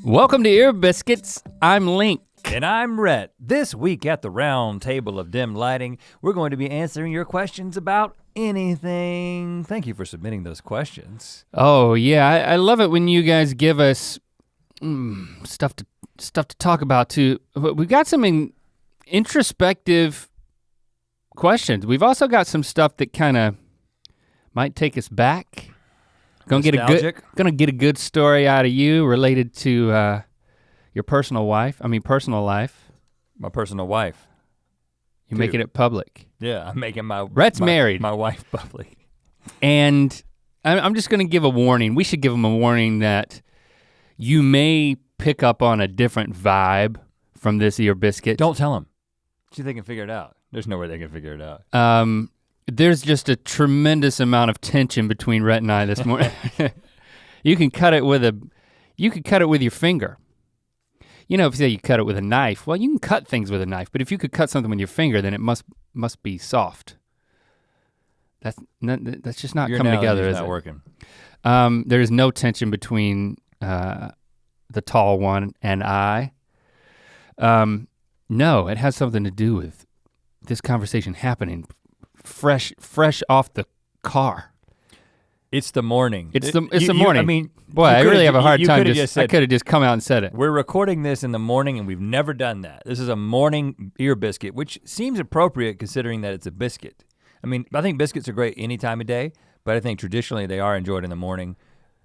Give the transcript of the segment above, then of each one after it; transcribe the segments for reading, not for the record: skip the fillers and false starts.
Welcome to Ear Biscuits. I'm Link. And I'm Rhett. This week at the round table of dim lighting, we're going to be answering your questions about anything. Thank you for submitting those questions. Oh yeah, I love it when you guys give us stuff to talk about too. We've got some introspective questions. We've also got some stuff that kind of might take us back. Gonna get a good story out of you related to your personal life. My personal wife. You're making it public. Yeah, I'm making Rhett's married. My wife public. And I'm just gonna give a warning. We should give them a warning that you may pick up on a different vibe from this Ear Biscuit. Don't tell them. See if they can figure it out. There's no way they can figure it out. There's just a tremendous amount of tension between Rhett and I this morning. You can cut it with your finger. You know, if you say you cut it with a knife, well, you can cut things with a knife, but if you could cut something with your finger, then it must be soft. That's just not coming together, is it? Not working. There is no tension between the tall one and I. No, it has something to do with this conversation happening fresh off the car. It's the morning. It's the morning. I mean, boy, I really have a hard time. I could have just come out and said it. We're recording this in the morning and we've never done that. This is a morning ear biscuit, which seems appropriate considering that it's a biscuit. I mean, I think biscuits are great any time of day, but I think traditionally they are enjoyed in the morning.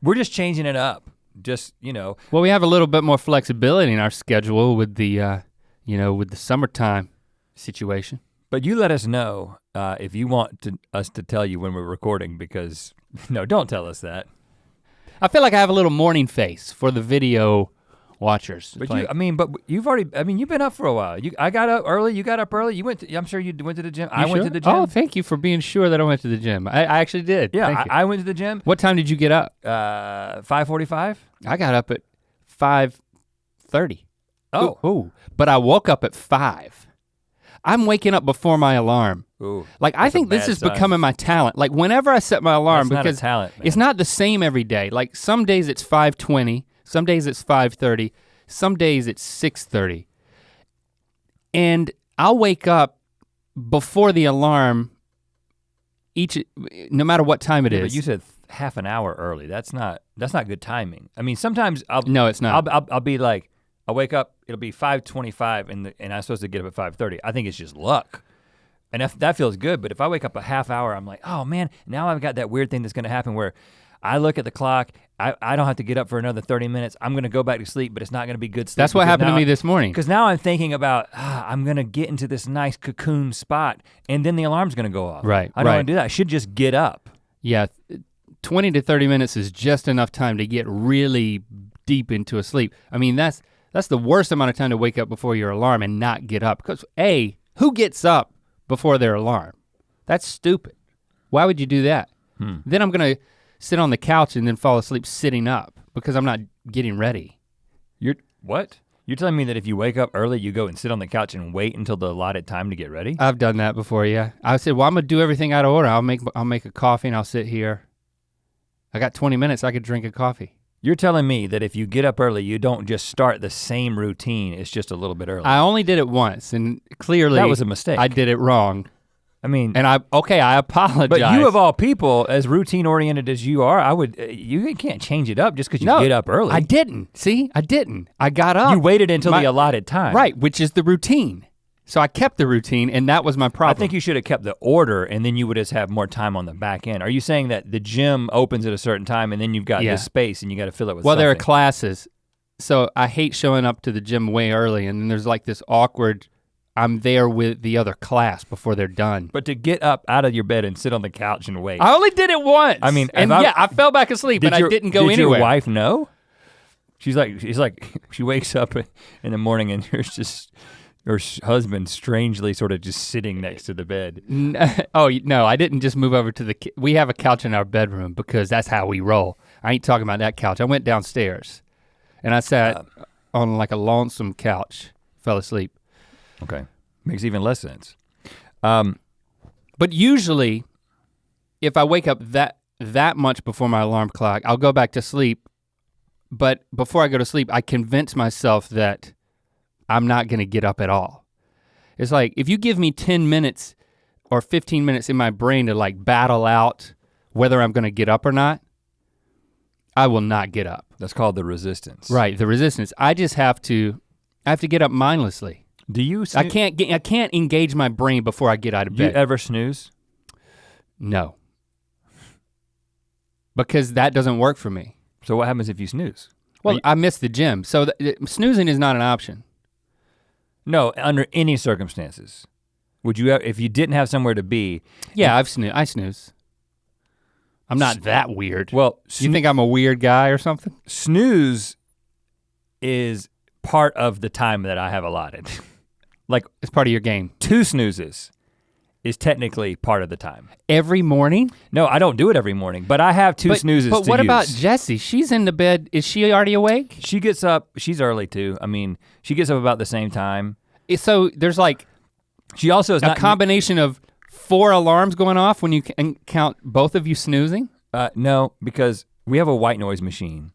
We're just changing it up, just, you know. Well, we have a little bit more flexibility in our schedule with the, with the summertime situation. But you let us know if you want us to tell you when we're recording, because no, don't tell us that. I feel like I have a little morning face for the video watchers. But you've been up for a while. I got up early, you got up early, I'm sure you went to the gym. I went to the gym. Oh, thank you for being sure that I went to the gym. I actually did. Yeah, I went to the gym. What time did you get up? 5:45. I got up at 5:30. Oh. Ooh. But I woke up at 5. I'm waking up before my alarm. Ooh, like I think this is becoming my talent. Like whenever I set my alarm, that's because not a talent, man. It's not the same every day. Like some days it's 5:20, some days it's 5:30, some days it's 6:30. And I'll wake up before the alarm no matter what time it is. But you said half an hour early. That's not good timing. I mean, sometimes No, it's not. I'll be like, I wake up, it'll be 5:25 and I'm supposed to get up at 5:30. I think it's just luck. And that feels good, but if I wake up a half hour, I'm like, oh man, now I've got that weird thing that's gonna happen where I look at the clock, I don't have to get up for another 30 minutes. I'm gonna go back to sleep, but it's not gonna be good sleep. That's what happened to me this morning. Because now I'm thinking about, I'm gonna get into this nice cocoon spot and then the alarm's gonna go off. Right, I don't wanna do that, I should just get up. Yeah, 20 to 30 minutes is just enough time to get really deep into a sleep. I mean, that's the worst amount of time to wake up before your alarm and not get up. Because who gets up before their alarm? That's stupid. Why would you do that? Then I'm gonna sit on the couch and then fall asleep sitting up because I'm not getting ready. What? You're telling me that if you wake up early, you go and sit on the couch and wait until the allotted time to get ready? I've done that before, yeah. I said, well, I'm gonna do everything out of order. I'll make a coffee and I'll sit here. I got 20 minutes, I could drink a coffee. You're telling me that if you get up early, you don't just start the same routine, it's just a little bit early. I only did it once, and clearly that was a mistake. I did it wrong. I mean, and I apologize. But you of all people, as routine oriented as you are, you can't change it up just because you get up early. I didn't, see, I didn't. I got up. You waited until the allotted time. Right, which is the routine. So I kept the routine and that was my problem. I think you should have kept the order and then you would just have more time on the back end. Are you saying that the gym opens at a certain time and then you've got this space and you got to fill it with something? Well, there are classes. So I hate showing up to the gym way early and then there's like this awkward, I'm there with the other class before they're done. But to get up out of your bed and sit on the couch and wait. I only did it once. I mean, I fell back asleep and I didn't go anywhere. Did your wife know? She's like, she wakes up in the morning and there's just, her husband strangely sort of just sitting next to the bed. Oh, no, I didn't just move over to we have a couch in our bedroom because that's how we roll. I ain't talking about that couch. I went downstairs and I sat on like a lonesome couch, fell asleep. Okay, makes even less sense. But usually, if I wake up that much before my alarm clock. I'll go back to sleep, but before I go to sleep, I convince myself that I'm not gonna get up at all. It's like, if you give me 10 minutes or 15 minutes in my brain to like battle out whether I'm gonna get up or not, I will not get up. That's called the resistance. Right, the resistance. I have to get up mindlessly. Do you I can't engage my brain before I get out of bed. Do you ever snooze? No. Because that doesn't work for me. So what happens if you snooze? Well, I miss the gym, so snoozing is not an option. No, under any circumstances. Would you if you didn't have somewhere to be? Yeah, I snooze. I'm not that weird. Well, you think I'm a weird guy or something? Snooze is part of the time that I have allotted. Like, it's part of your game. 2 snoozes is technically part of the time. Every morning? No, I don't do it every morning, but I have 2 snoozes to use. But what about Jessie? She's in the bed, is she already awake? She gets up, she's early too. I mean, she gets up about the same time. So there's like, she also is a combination of 4 alarms going off when you can count both of you snoozing? No, because we have a white noise machine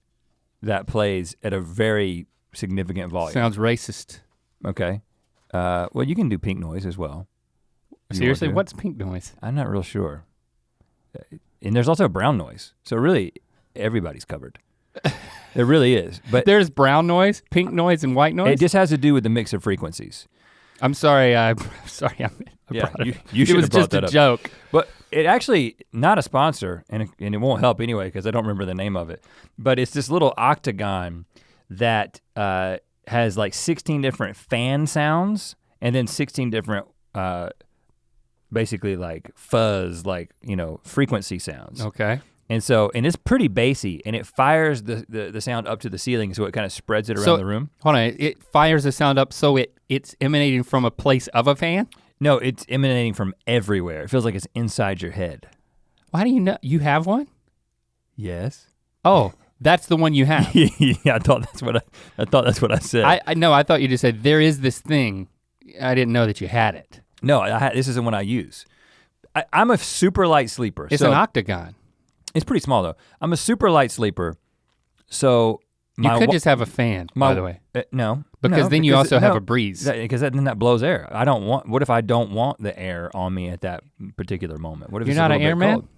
that plays at a very significant volume. Sounds racist. Okay. Well, you can do pink noise as well. Seriously, what's pink noise? I'm not real sure. And there's also brown noise. So really, everybody's covered. There really is. But there's brown noise, pink noise, and white noise? It just has to do with the mix of frequencies. I'm sorry, I'm sorry. You should have brought that up. It was just a joke. But it actually, not a sponsor, and it won't help anyway because I don't remember the name of it, but it's this little octagon that has like 16 different fan sounds and then 16 different basically like fuzz, like, frequency sounds. Okay. And so, and it's pretty bassy, and it fires the sound up to the ceiling, so it kind of spreads it around the room. Hold on, it fires the sound up so it's emanating from a place of a fan? No, it's emanating from everywhere. It feels like it's inside your head. Why do you know, you have one? Yes. Oh, that's the one you have. Yeah, I thought that's what I said. I thought you just said there is this thing. I didn't know that you had it. No, this is the one I use. I'm a super light sleeper. It's an octagon. It's pretty small though. I'm a super light sleeper, so you could just have a fan, by the way. No, because then you also have a breeze. Because then that blows air. What if I don't want the air on me at that particular moment? What if you're not an airman?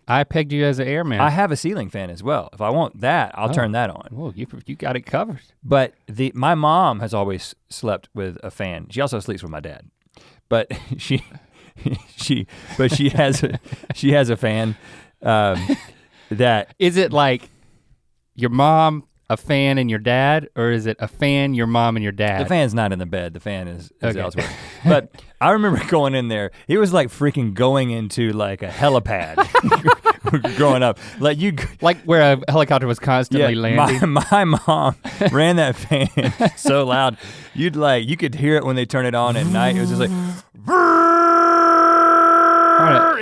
I pegged you as an airman. I have a ceiling fan as well. If I want that, I'll turn that on. Well, you got it covered. But my mom has always slept with a fan. She also sleeps with my dad, but she has a fan. That is it like your mom, a fan, and your dad, or is it a fan, your mom, and your dad? The fan's not in the bed. The fan is elsewhere. But I remember going in there. It was like freaking going into like a helipad. Growing up, like where a helicopter was constantly landing. My mom ran that fan so loud, you could hear it when they turn it on at night. It was just like.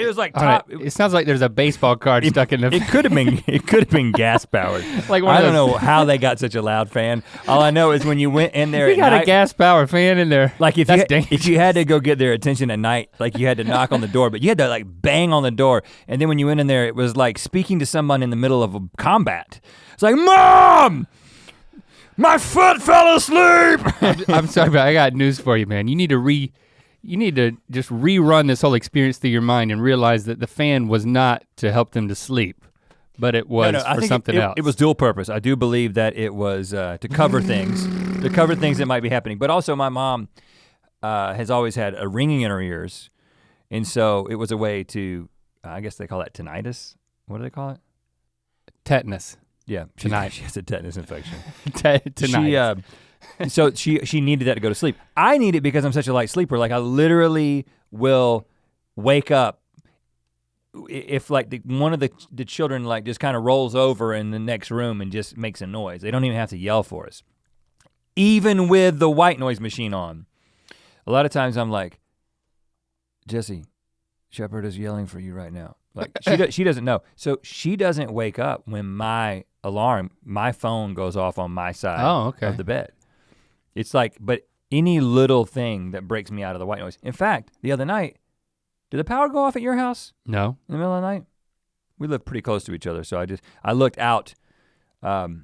It was like top. It sounds like there's a baseball card stuck in the. It could have been gas powered. Like I don't know how they got such a loud fan. All I know is when you went in there, we got a gas powered fan in there. Like if you had to go get their attention at night, like you had to knock on the door, but you had to like bang on the door, and then when you went in there, it was like speaking to someone in the middle of a combat. It's like, Mom, my foot fell asleep. I'm sorry, but I got news for you, man. You need to just rerun this whole experience through your mind and realize that the fan was not to help them to sleep, but it was for something else. It was dual purpose. I do believe that it was to cover things that might be happening. But also my mom has always had a ringing in her ears. And so it was a way to, I guess they call that tinnitus. What do they call it? Tetanus. Yeah, she has a tetanus infection. Tinnitus. So she needed that to go to sleep. I need it because I'm such a light sleeper. Like I literally will wake up if like one of the children like just kind of rolls over in the next room and just makes a noise. They don't even have to yell for us. Even with the white noise machine on. A lot of times I'm like, Jesse, Shepard is yelling for you right now. Like she doesn't know. So she doesn't wake up when my phone goes off on my side of the bed. It's like, but any little thing that breaks me out of the white noise. In fact, the other night, did the power go off at your house? No. In the middle of the night? we live pretty close to each other, so I looked out and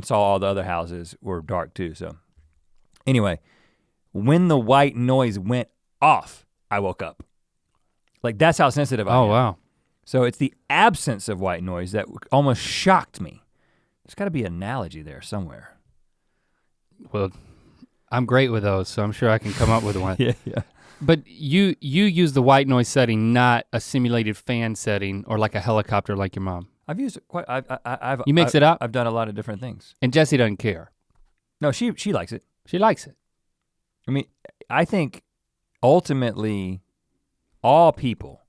saw all the other houses were dark too, so. Anyway, when the white noise went off, I woke up. Like that's how sensitive I am. Oh, wow. So it's the absence of white noise that almost shocked me. There's gotta be an analogy there somewhere. Well, I'm great with those, so I'm sure I can come up with one. Yeah. But you use the white noise setting, not a simulated fan setting or like a helicopter like your mom. I've used it quite, You mix it up? I've done a lot of different things. And Jessie doesn't care. No, she likes it. She likes it. I mean, I think ultimately all people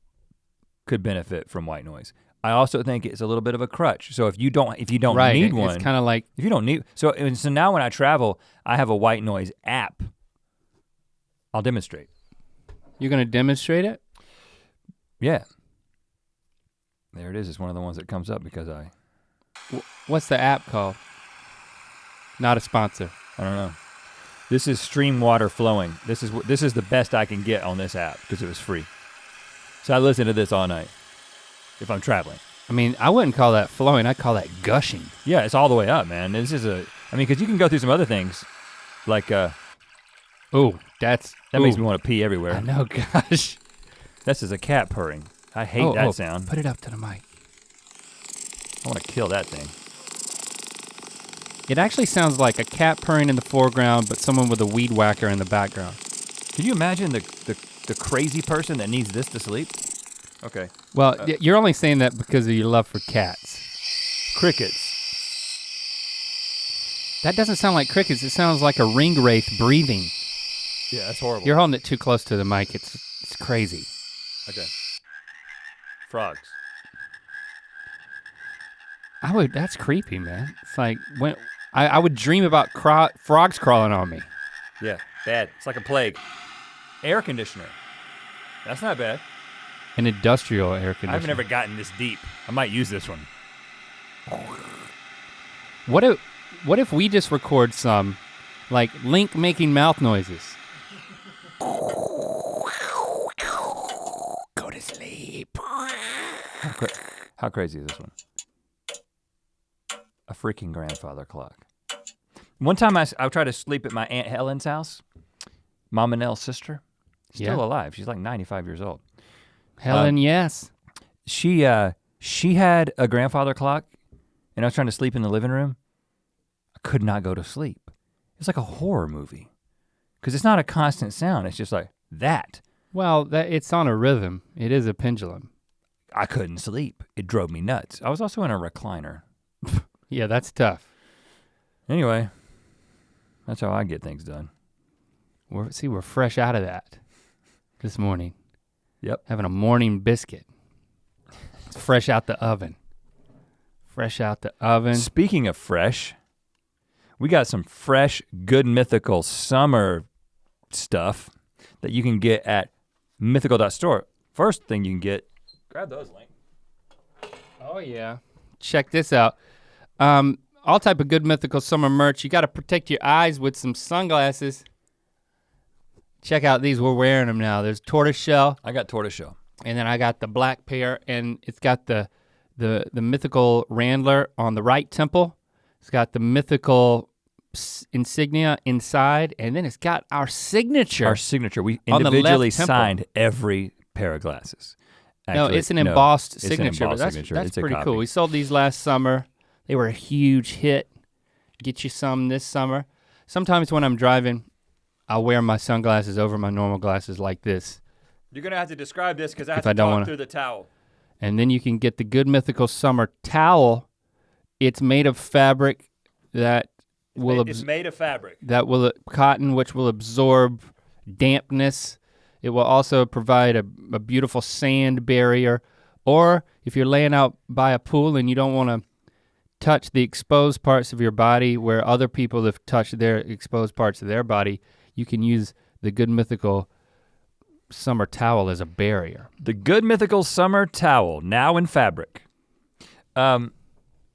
could benefit from white noise. I also think it's a little bit of a crutch. So if you don't right, need one, it's kind of like if you don't need so now when I travel, I have a white noise app. I'll demonstrate. You're gonna demonstrate it? Yeah. There it is. It's one of the ones that comes up because What's the app called? Not a sponsor. I don't know. This is stream water flowing. This is the best I can get on this app because it was free. So I listen to this all night if I'm traveling. I mean, I wouldn't call that flowing, I'd call that gushing. Yeah, it's all the way up, man. This is because you can go through some other things like Ooh, that makes me want to pee everywhere. I know, gosh. This is a cat purring. I hate that sound. Put it up to the mic. I want to kill that thing. It actually sounds like a cat purring in the foreground, but someone with a weed whacker in the background. Can you imagine the crazy person that needs this to sleep? Okay. Well, you're only saying that because of your love for cats. Crickets. That doesn't sound like crickets, it sounds like a ring wraith breathing. Yeah, that's horrible. You're holding it too close to the mic, it's crazy. Okay. Frogs. That's creepy, man. It's like, when I would dream about frogs crawling on me. Yeah, bad. It's like a plague. Air conditioner. That's not bad. An industrial air conditioner. I've never gotten this deep. I might use this one. What if we just record some, like Link making mouth noises? Go to sleep. How crazy is this one? A freaking grandfather clock. One time I tried to sleep at my Aunt Helen's house, Mama Nell's sister. Still alive, she's like 95 years old. Helen, yes. She had a grandfather clock and I was trying to sleep in the living room. I could not go to sleep. It's like a horror movie. Cause it's not a constant sound, it's just like that. Well, it's on a rhythm. It is a pendulum. I couldn't sleep. It drove me nuts. I was also in a recliner. Yeah, that's tough. Anyway, that's how I get things done. We're fresh out of that this morning. Yep. Having a morning biscuit. It's fresh out the oven. Fresh out the oven. Speaking of fresh, we got some fresh, good Mythical summer stuff that you can get at mythical.store. First thing you can get, grab those, Link. Oh yeah. Check this out. All type of good Mythical summer merch. You gotta protect your eyes with some sunglasses. Check out these, we're wearing them now. There's tortoiseshell. I got tortoiseshell. And then I got the black pair, and it's got the Mythical Randler on the right temple. It's got the Mythical insignia inside, and then it's got our signature. Our signature, we individually signed every pair of glasses. Actually, no, it's an embossed signature. It's an embossed signature. That's it's pretty cool. We sold these last summer. They were a huge hit. Get you some this summer. Sometimes when I'm driving, I'll wear my sunglasses over my normal glasses like this. You're gonna have to describe this because I have to talk through the towel. And then you can get the Good Mythical Summer towel. It's made of fabric that will It's made of fabric. Cotton, which will absorb dampness. It will also provide a beautiful sand barrier. Or if you're laying out by a pool and you don't wanna touch the exposed parts of your body where other people have touched their exposed parts of their body, you can use the Good Mythical Summer towel as a barrier. The Good Mythical Summer towel, now in fabric. I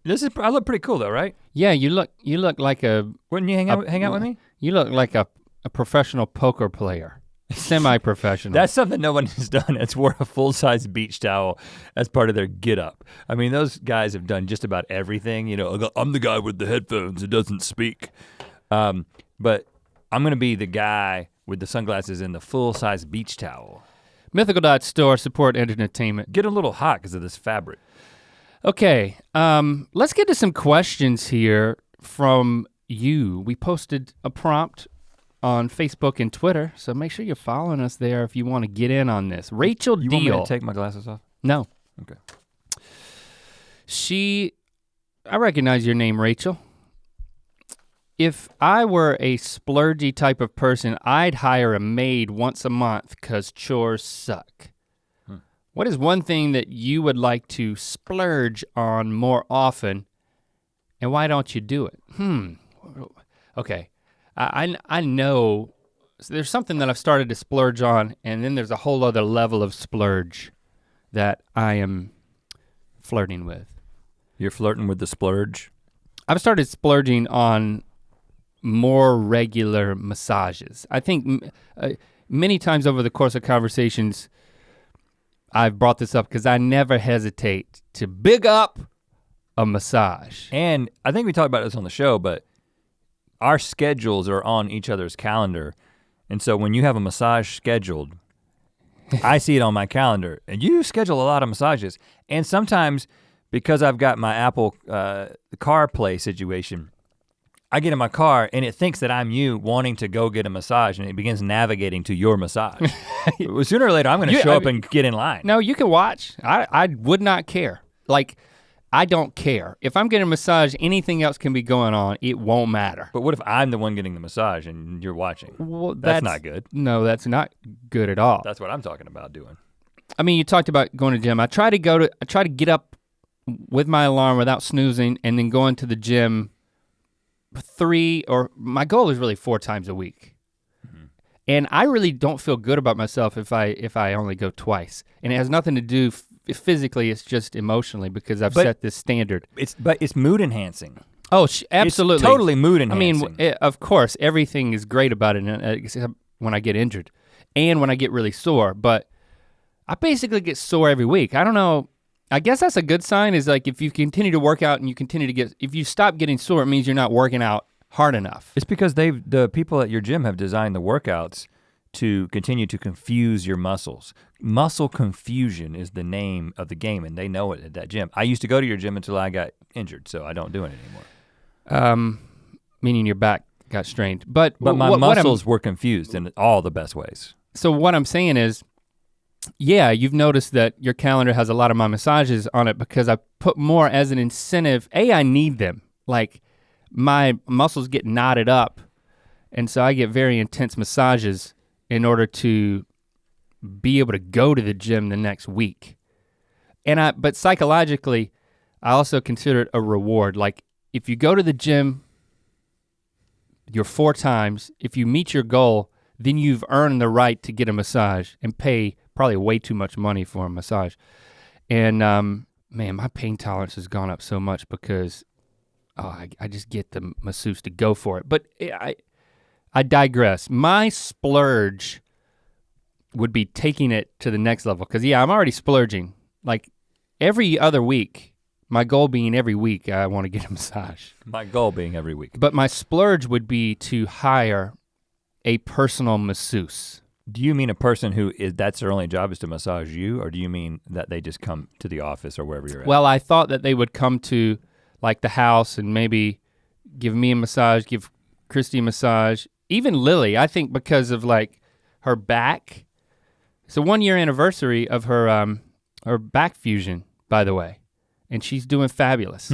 look pretty cool though, right? Yeah, you look like a. Wouldn't you hang out with me? You look like a professional poker player. Semi-professional. That's something no one has done. It's wore a full-size beach towel as part of their get-up. I mean, those guys have done just about everything. You know, I'm the guy with the headphones who doesn't speak. But I'm gonna be the guy with the sunglasses and the full-size beach towel. Mythical.store, support entertainment. Get a little hot because of this fabric. Okay, let's get to some questions here from you. We posted a prompt on Facebook and Twitter, so make sure you're following us there if you want to get in on this. Rachel Deal. You want me to take my glasses off? No. Okay. I recognize your name, Rachel. If I were a splurgy type of person, I'd hire a maid once a month because chores suck. What is one thing that you would like to splurge on more often, and why don't you do it? Okay, I know there's something that I've started to splurge on, and then there's a whole other level of splurge that I am flirting with. You're flirting with the splurge? I've started splurging on more regular massages. I think many times over the course of conversations, I've brought this up because I never hesitate to big up a massage. And I think we talked about this on the show, but our schedules are on each other's calendar. And so when you have a massage scheduled, I see it on my calendar, and you schedule a lot of massages. And sometimes because I've got my Apple CarPlay situation, I get in my car and it thinks that I'm you wanting to go get a massage, and it begins navigating to your massage. Sooner or later, I'm gonna show up and get in line. No, you can watch. I would not care. Like, I don't care. If I'm getting a massage, anything else can be going on, it won't matter. But what if I'm the one getting the massage and you're watching? Well, that's not good. No, that's not good at all. That's what I'm talking about doing. I mean, you talked about going to gym. I try to get up with my alarm without snoozing and then going to the gym my goal is really 4 times a week. And I really don't feel good about myself if I only go twice. And it has nothing to do physically, it's just emotionally because I've set this standard. But it's mood enhancing. Oh, absolutely. It's totally mood enhancing. I mean, of course, everything is great about it except when I get injured and when I get really sore, but I basically get sore every week. I don't know, I guess that's a good sign is like if you continue to work out and you continue to if you stop getting sore, it means you're not working out hard enough. It's because the people at your gym have designed the workouts to continue to confuse your muscles. Muscle confusion is the name of the game, and they know it at that gym. I used to go to your gym until I got injured, so I don't do it anymore. Meaning your back got strained. But my muscles were confused in all the best ways. So what I'm saying is, yeah, you've noticed that your calendar has a lot of my massages on it because I put more as an incentive. I need them. Like my muscles get knotted up, and so I get very intense massages in order to be able to go to the gym the next week. But psychologically, I also consider it a reward. Like if you go to the gym your 4 times, if you meet your goal, then you've earned the right to get a massage and pay probably way too much money for a massage. And man, my pain tolerance has gone up so much because I just get the masseuse to go for it. But I digress. My splurge would be taking it to the next level because I'm already splurging. Like every other week, my goal being every week I want to get a massage. My goal being every week. But my splurge would be to hire a personal masseuse. Do you mean a person that's their only job is to massage you, or do you mean that they just come to the office or wherever you're at? Well, I thought that they would come to like the house and maybe give me a massage, give Christy a massage, even Lily, I think because of like her back. It's a 1-year anniversary of her back fusion, by the way, and she's doing fabulous.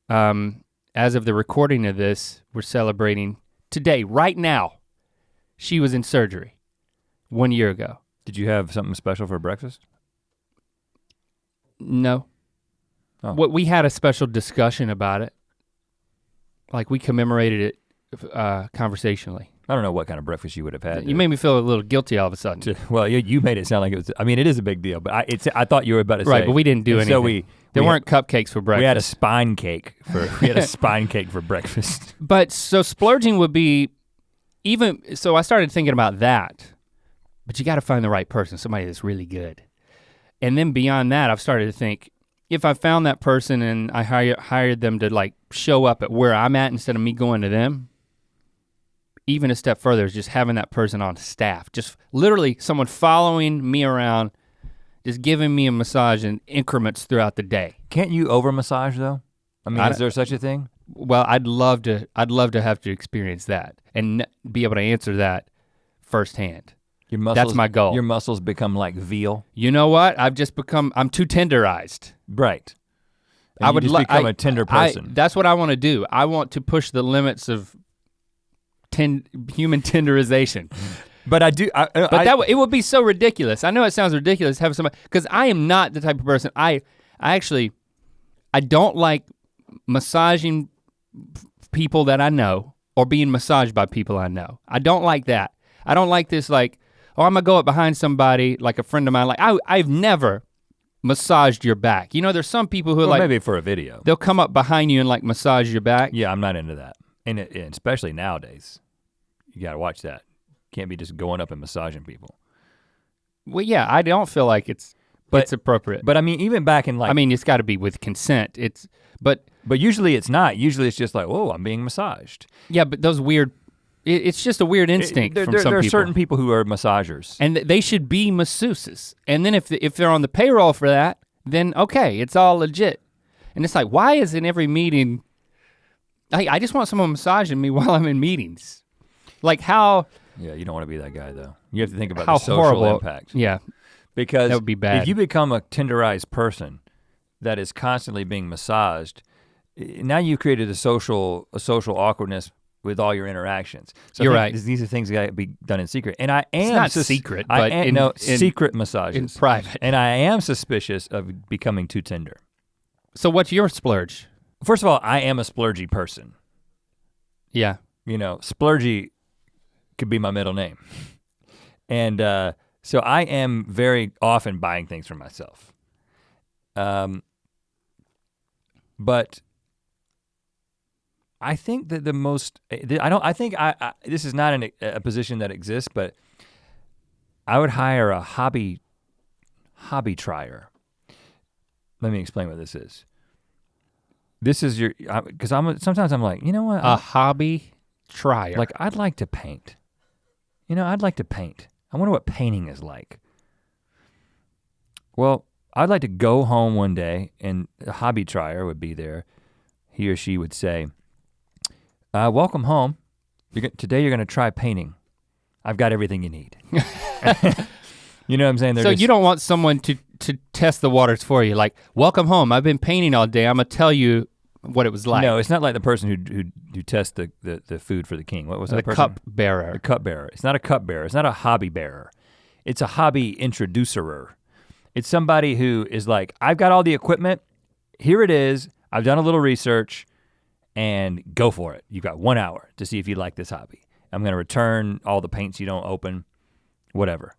As of the recording of this, we're celebrating today, right now. She was in surgery 1 year ago. Did you have something special for breakfast? No. Oh. We had a special discussion about it. Like we commemorated it conversationally. I don't know what kind of breakfast you would have had. You made me feel a little guilty all of a sudden. Well, you made it sound like it was, I mean, it is a big deal, but I thought you were about to say. Right, but we didn't do anything. So there weren't cupcakes for breakfast. We had a spine cake for breakfast. But so splurging would be so I started thinking about that. But you gotta find the right person, somebody that's really good. And then beyond that, I've started to think, if I found that person and I hired them to like show up at where I'm at instead of me going to them, even a step further is just having that person on staff. Just literally someone following me around, just giving me a massage in increments throughout the day. Can't you over massage though? I mean, is there such a thing? Well, I'd love to have to experience that and be able to answer that firsthand. That's my goal. Your muscles become like veal. You know what? I'm too tenderized. Right. And I would become a tender person. That's what I want to do. I want to push the limits of human tenderization. But I do. It would be so ridiculous. I know it sounds ridiculous having somebody, because I am not the type of person. I don't like massaging people that I know or being massaged by people I know. I don't like that. I don't like this like, oh, I'm gonna go up behind somebody, like a friend of mine. Like I've never massaged your back. You know, there's some people who maybe for a video. They'll come up behind you and like massage your back. Yeah, I'm not into that. And especially nowadays, you gotta watch that. Can't be just going up and massaging people. Well, yeah, I don't feel like it's appropriate. But I mean, even back in like, I mean, it's gotta be with consent. But usually it's not. Usually it's just like, whoa, I'm being massaged. Yeah, but those weird, it's just a weird instinct from some people. There are certain people who are massagers. And they should be masseuses. And then if they're on the payroll for that, then okay, it's all legit. And it's like, why is in every meeting, I just want someone massaging me while I'm in meetings. Like how. Yeah, you don't want to be that guy though. You have to think about how the social horrible impact. Yeah. Because that would be bad. If you become a tenderized person that is constantly being massaged, now you've created a social awkwardness with all your interactions. So you're right. These are things that gotta be done in secret. And I am it's not secret, but secret massages. In private. And I am suspicious of becoming too tender. So what's your splurge? First of all, I am a splurgy person. Yeah. You know, splurgy could be my middle name. And so I am very often buying things for myself. But I think that the most, this is not a position that exists, but I would hire a hobby trier. Let me explain what this is. This is because sometimes I'm like, you know what? A hobby trier. Like I'd like to paint. You know, I'd like to paint. I wonder what painting is like. Well, I'd like to go home one day and a hobby trier would be there. He or she would say, welcome home. Today you're gonna try painting. I've got everything you need. You know what I'm saying? So you don't want someone to test the waters for you, like, welcome home, I've been painting all day, I'm gonna tell you what it was like. No, it's not like the person who tests the food for the king. What was that person? Cup bearer. The cup bearer. It's not a cup bearer, it's not a hobby bearer. It's a hobby introducerer. It's somebody who is like, I've got all the equipment, here it is, I've done a little research, and go for it. You've got 1 hour to see if you like this hobby. I'm gonna return all the paints you don't open, whatever.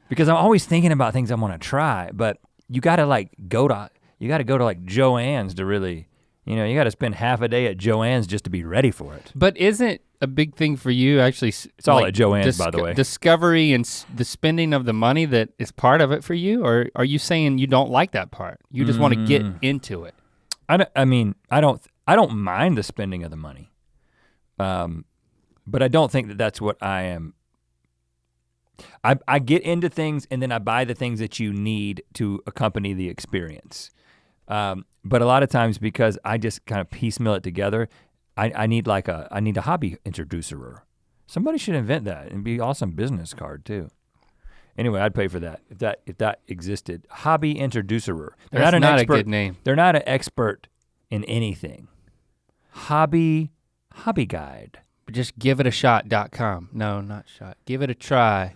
Because I'm always thinking about things I wanna try, but you gotta go to Joann's to really, you gotta spend half a day at Joann's just to be ready for it. But isn't a big thing for you actually, it's all at Joann's, by the way. Discovery and the spending of the money that is part of it for you? Or are you saying you don't like that part? You just wanna get into it? I don't mind the spending of the money. But I don't think that that's what I am. I get into things and then I buy the things that you need to accompany the experience. But a lot of times because I just kind of piecemeal it together, I need a hobby introducer. Somebody should invent that and be an awesome business card too. Anyway, I'd pay for that if that existed. Hobby introducer. That's not a good name. They're not an expert in anything. Hobby guide. Just giveitashot.com. No, not shot. Give it a try.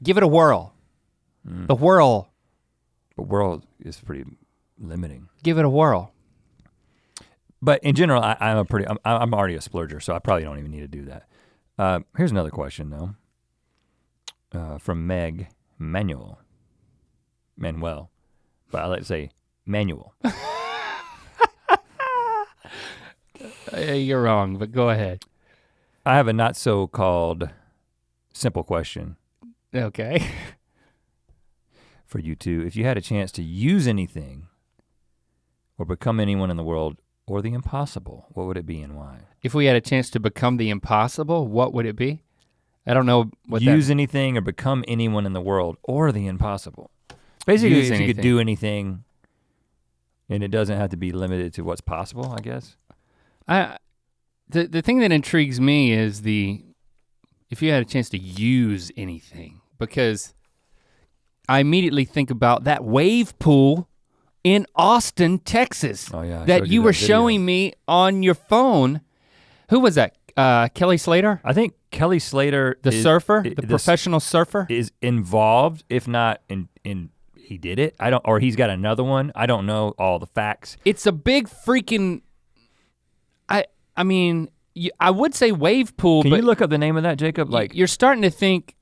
Give it a whirl. The whirl. But whirl is pretty limiting. Give it a whirl. But in general, I'm already a splurger, so I probably don't even need to do that. Here's another question though. From Manuel, but I like to say Manuel. You're wrong, but go ahead. I have a not so called simple question. Okay. For you two, if you had a chance to use anything or become anyone in the world or the impossible, what would it be and why? If we had a chance to become the impossible, what would it be? I don't know what use anything or become anyone in the world or the impossible. Basically, if you could do anything and it doesn't have to be limited to what's possible, I guess. The thing that intrigues me is if you had a chance to use anything, because I immediately think about that wave pool in Austin, Texas. Oh yeah, that you were showing me on your phone. Who was that? Kelly Slater? I think Kelly Slater, the professional surfer, is involved. If not, he did it. Or he's got another one. I don't know all the facts. It's a big freaking. I mean, I would say wave pool. Can you look up the name of that, Jacob? Like you're starting to think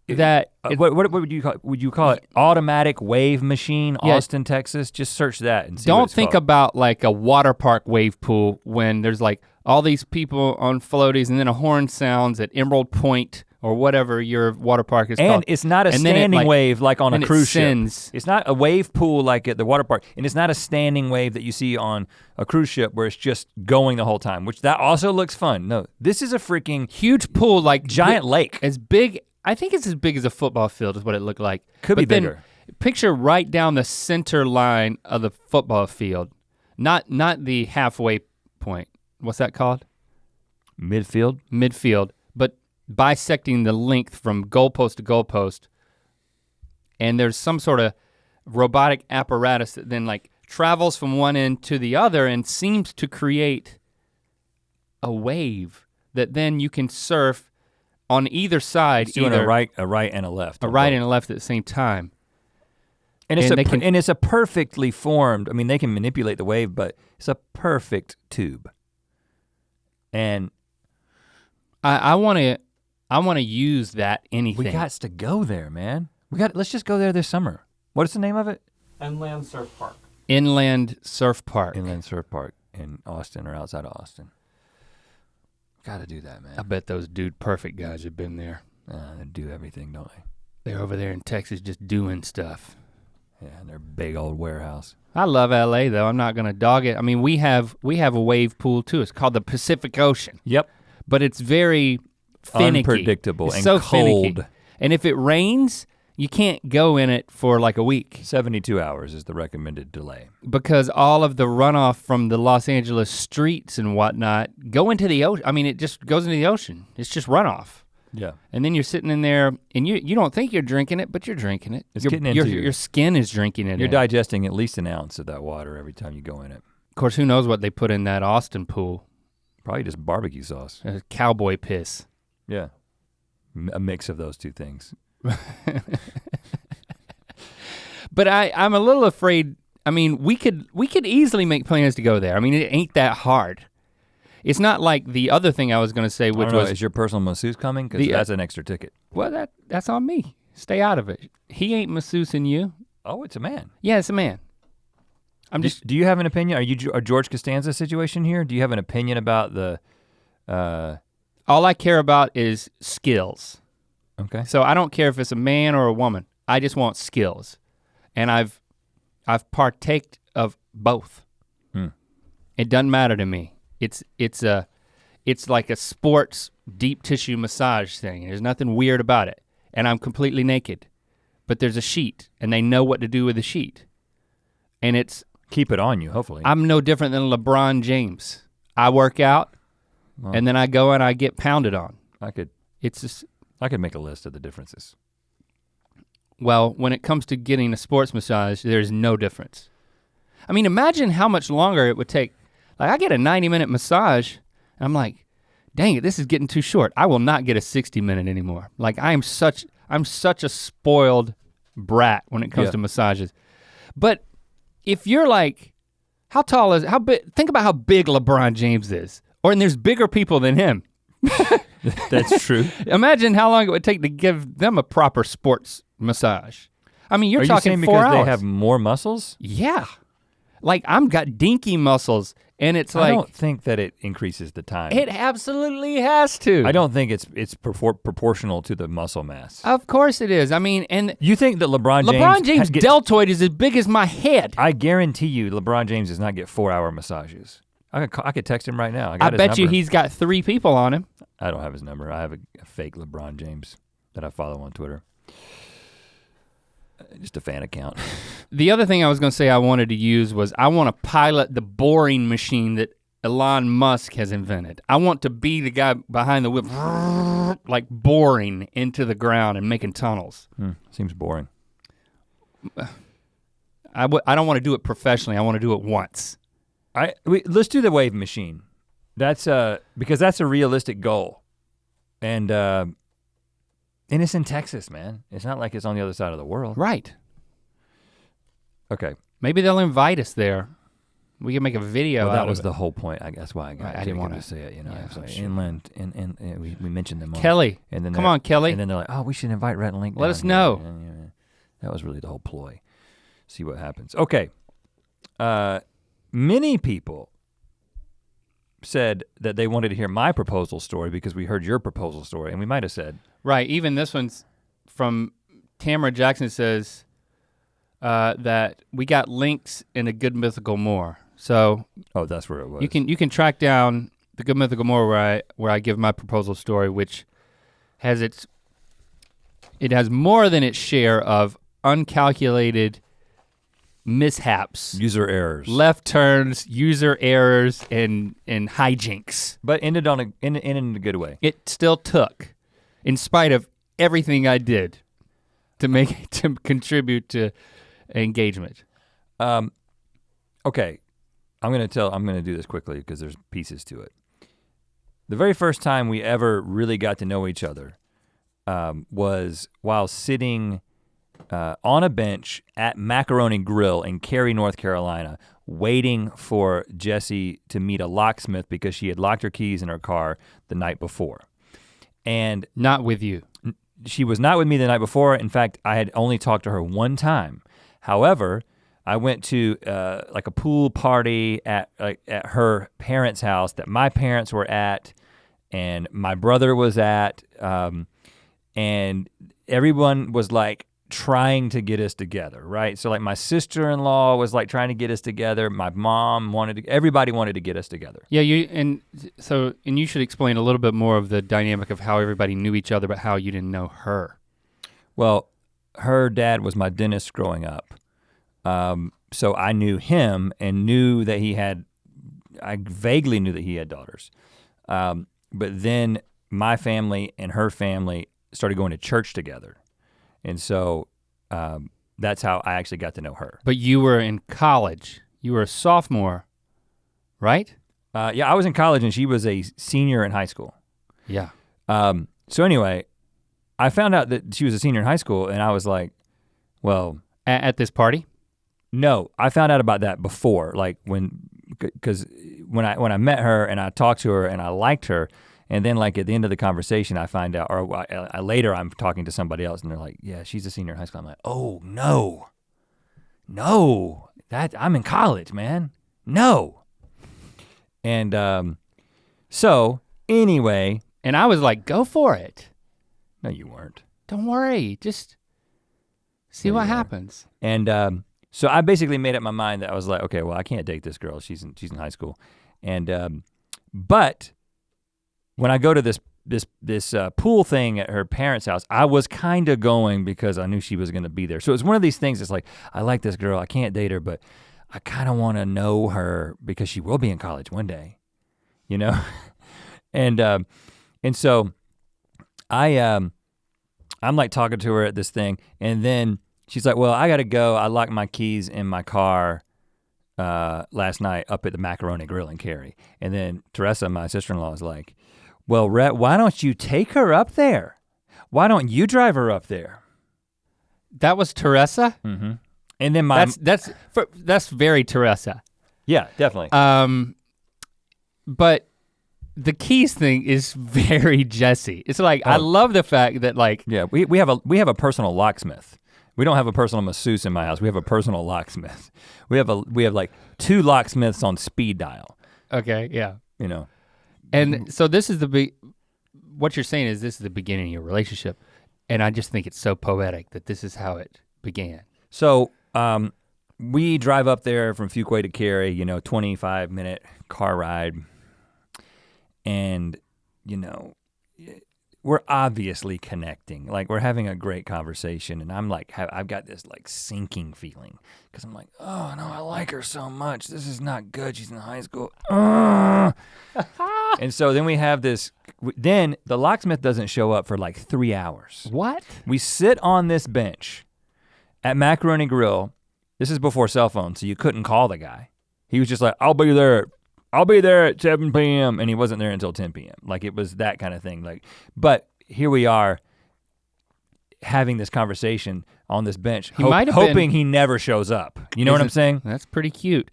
that. What would you call it? Would you call it automatic wave machine, Austin, Texas? Just search that and see. Don't think about like a water park wave pool when there's like all these people on floaties and then a horn sounds at Emerald Point or whatever your water park is called. And it's not a standing wave like on a cruise ship. It's not a wave pool like at the water park. And it's not a standing wave that you see on a cruise ship where it's just going the whole time, which that also looks fun. No, this is a freaking huge pool, like giant lake. As big, I think it's as big as a football field is what it looked like. Could be bigger. Picture right down the center line of the football field, not the halfway point. What's that called? Midfield? Midfield, but bisecting the length from goalpost to goalpost. And there's some sort of robotic apparatus that then like travels from one end to the other and seems to create a wave that then you can surf on either side. It's doing a right and a left. A right and a left at the same time. And it's a perfectly formed, I mean, they can manipulate the wave, but it's a perfect tube. And I wanna use that anything. We got to go there, man. Let's just go there this summer. What is the name of it? Inland Surf Park. Inland Surf Park. Inland Surf Park in Austin or outside of Austin. Gotta do that, man. I bet those Dude Perfect guys have been there. They do everything, don't they? They're over there in Texas just doing stuff. Yeah, in their big old warehouse. I love LA though, I'm not gonna dog it. I mean, we have a wave pool too. It's called the Pacific Ocean. Yep. But it's very finicky. Unpredictable it's and so cold. Finicky. And if it rains, you can't go in it for like a week. 72 hours is the recommended delay. Because all of the runoff from the Los Angeles streets and whatnot go into the ocean. I mean, it just goes into the ocean. It's just runoff. Yeah. And then you're sitting in there and you don't think you're drinking it, but you're drinking it. It's getting into your skin is drinking it. You're digesting at least an ounce of that water every time you go in it. Of course, who knows what they put in that Austin pool. Probably just barbecue sauce. Cowboy piss. Yeah, a mix of those two things. But I'm a little afraid. I mean, we could easily make plans to go there. I mean, it ain't that hard. It's not like the other thing I was gonna say, which was, is your personal masseuse coming? Because that's an extra ticket. Well, that's on me. Stay out of it. He ain't masseusing you. Oh, it's a man. Yeah, it's a man. Do you have an opinion? Are you a George Costanza situation here? Do you have an opinion about the? All I care about is skills. Okay. So I don't care if it's a man or a woman. I just want skills, and I've partaked of both. It doesn't matter to me. It's like a sports deep tissue massage thing. There's nothing weird about it, and I'm completely naked, but there's a sheet, and they know what to do with the sheet, and it's keep it on you. Hopefully, I'm no different than LeBron James. I work out, and then I go and I get pounded on. I could make a list of the differences. Well, when it comes to getting a sports massage, there's no difference. I mean, imagine how much longer it would take. Like I get a 90-minute massage, and I'm like, dang it, this is getting too short. I will not get a 60-minute anymore. Like I'm such a spoiled brat when it comes to massages. But if you're like, how big, think about how big LeBron James is. And there's bigger people than him. That's true. Imagine how long it would take to give them a proper sports massage. I mean, you're talking 4 hours. Because they have more muscles? Yeah. Like I'm got dinky muscles And it's I like— don't think that it increases the time. It absolutely has to. I don't think it's proportional to the muscle mass. Of course it is. I mean, and you think that LeBron James' deltoid is as big as my head. I guarantee you LeBron James does not get 4-hour massages. I could text him right now. I bet you he's got 3 people on him. I don't have his number. I have a fake LeBron James that I follow on Twitter. Just a fan account. The other thing I was gonna say I wanted to use was I want to pilot the boring machine that Elon Musk has invented. I want to be the guy behind the wheel, like boring into the ground and making tunnels. Seems boring. I don't want to do it professionally. I want to do it once. Let's do the wave machine. That's because that's a realistic goal, and it's in Texas, man. It's not like it's on the other side of the world. Right. Okay. Maybe they'll invite us there. We can make a video. Well, that was the whole point. I guess why I didn't want to say it. You know, yeah, like inland, and we mentioned them. Kelly. And then come on, Kelly. And then they're like, oh, we should invite Rhett and Link. Let us know. That was really the whole ploy. See what happens. Okay. Many people said that they wanted to hear my proposal story because we heard your proposal story, and we might have said. Right, even this one's from Tamara Jackson says that we got links in a Good Mythical More. So oh, that's where it was. You can track down the Good Mythical More where I give my proposal story, which has it has more than its share of uncalculated mishaps, user errors, left turns, user errors, and hijinks. But ended in a good way. It still took, in spite of everything I did, to contribute to engagement. Okay, I'm gonna do this quickly because there's pieces to it. The very first time we ever really got to know each other was while sitting on a bench at Macaroni Grill in Cary, North Carolina, waiting for Jessie to meet a locksmith because she had locked her keys in her car the night before. And not with you. She was not with me the night before. In fact, I had only talked to her one time. However, I went to like a pool party at her parents' house that my parents were at and my brother was at, and everyone was like trying to get us together, right? So like my sister-in-law was like trying to get us together. My mom everybody wanted to get us together. Yeah, and you should explain a little bit more of the dynamic of how everybody knew each other, but how you didn't know her. Well, her dad was my dentist growing up. So I knew him and I vaguely knew that he had daughters. But then my family and her family started going to church together. And so that's how I actually got to know her. But you were in college. You were a sophomore, right? Yeah, I was in college and she was a senior in high school. Yeah. So anyway, I found out that she was a senior in high school and I was like, well. At this party? No, I found out about that before, like because when I met her and I talked to her and I liked her, and then like at the end of the conversation I find out, or later I'm talking to somebody else and they're like, yeah, she's a senior in high school. I'm like, oh no, I'm in college, man, no. And so anyway. And I was like, go for it. No, you weren't. Don't worry, just see what happens. And so I basically made up my mind that I was like, okay, well, I can't date this girl. She's in high school, and but when I go to this pool thing at her parents' house, I was kind of going because I knew she was gonna be there. So it was one of these things. It's like I like this girl. I can't date her, but I kind of want to know her because she will be in college one day, you know. and so I'm like talking to her at this thing, and then she's like, well, I gotta go. I locked my keys in my car last night up at the Macaroni Grill in Cary. And then Teresa, my sister-in-law, is like, well, Rhett, why don't you take her up there? Why don't you drive her up there? That was Teresa? Mm-hmm. And then that's very Teresa. Yeah, definitely. But the keys thing is very Jesse. It's like, I love the fact that like. Yeah, we have a personal locksmith. We don't have a personal masseuse in my house. We have a personal locksmith. We have like 2 locksmiths on speed dial. Okay, yeah. You know. And so this is what you're saying is this is the beginning of your relationship. And I just think it's so poetic that this is how it began. So we drive up there from Fuquay to Cary, 25-minute car ride. And, we're obviously connecting. Like we're having a great conversation and I'm like, I've got this like sinking feeling. Cause I'm like, oh no, I like her so much. This is not good, she's in high school. And so then we have this, then the locksmith doesn't show up for like 3 hours. What? We sit on this bench at Macaroni Grill. This is before cell phones, so you couldn't call the guy. He was just like, I'll be there at 7 p.m. And he wasn't there until 10 p.m. Like it was that kind of thing. Like, but here we are having this conversation on this bench, hoping he never shows up. You know what I'm saying? That's pretty cute.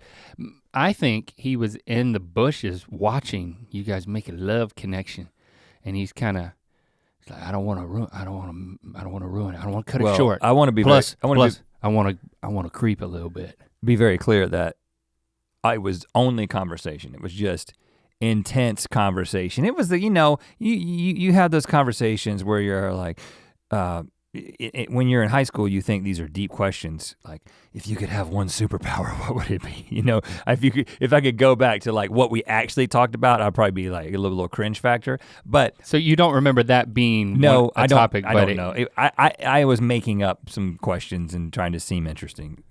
I think he was in the bushes watching you guys make a love connection. And he's kind of like, I don't want to ruin it. I don't want to cut it short. I want to be I want to creep a little bit. Be very clear that it was only conversation. It was just intense conversation. It was you have those conversations where you're like, when you're in high school, you think these are deep questions. Like, if you could have one superpower, what would it be? If I could go back to like what we actually talked about, I'd probably be like a little cringe factor. But so you don't remember that being a topic? I don't know. I was making up some questions and trying to seem interesting.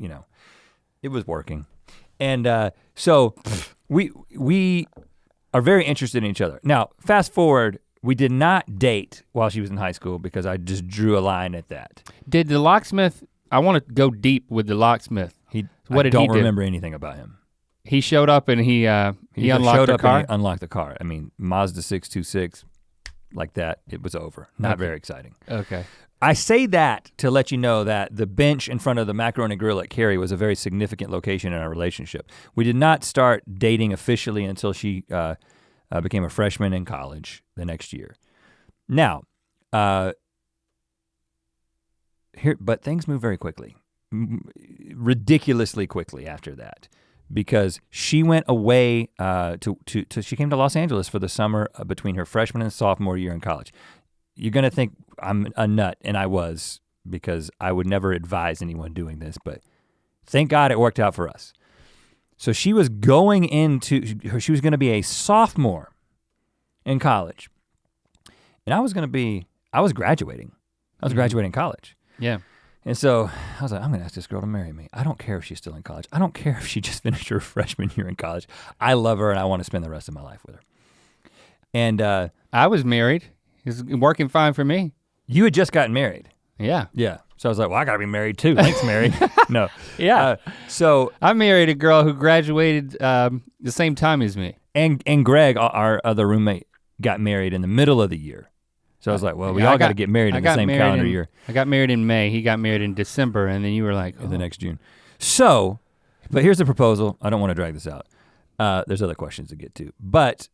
It was working. And so we are very interested in each other. Now, fast forward, we did not date while she was in high school because I just drew a line at that. Did the locksmith, I want to go deep with the locksmith. I don't remember anything about him. He showed up and he unlocked the car? And he unlocked the car. I mean, Mazda 626, like that, it was over. Not very exciting. Okay. I say that to let you know that the bench in front of the Macaroni Grill at Cary was a very significant location in our relationship. We did not start dating officially until she became a freshman in college the next year. Now, but things move very quickly, ridiculously quickly after that, because she went away she came to Los Angeles for the summer between her freshman and sophomore year in college. You're gonna think I'm a nut, and I was, because I would never advise anyone doing this, but thank God it worked out for us. So she was gonna be a sophomore in college. And I was graduating. I was graduating college. Yeah. And so I was like, I'm gonna ask this girl to marry me. I don't care if she's still in college. I don't care if she just finished her freshman year in college. I love her and I wanna spend the rest of my life with her. And I was married. It's working fine for me. You had just gotten married. Yeah. Yeah. So I was like, well, I gotta be married too. Thanks, Mary. No. Yeah. So I married a girl who graduated the same time as me. And Greg, our other roommate, got married in the middle of the year. So I was like, well, we all gotta get married in the same calendar year. I got married in May, he got married in December, and then you were like, the next June. So, but here's the proposal. I don't wanna drag this out. There's other questions to get to. But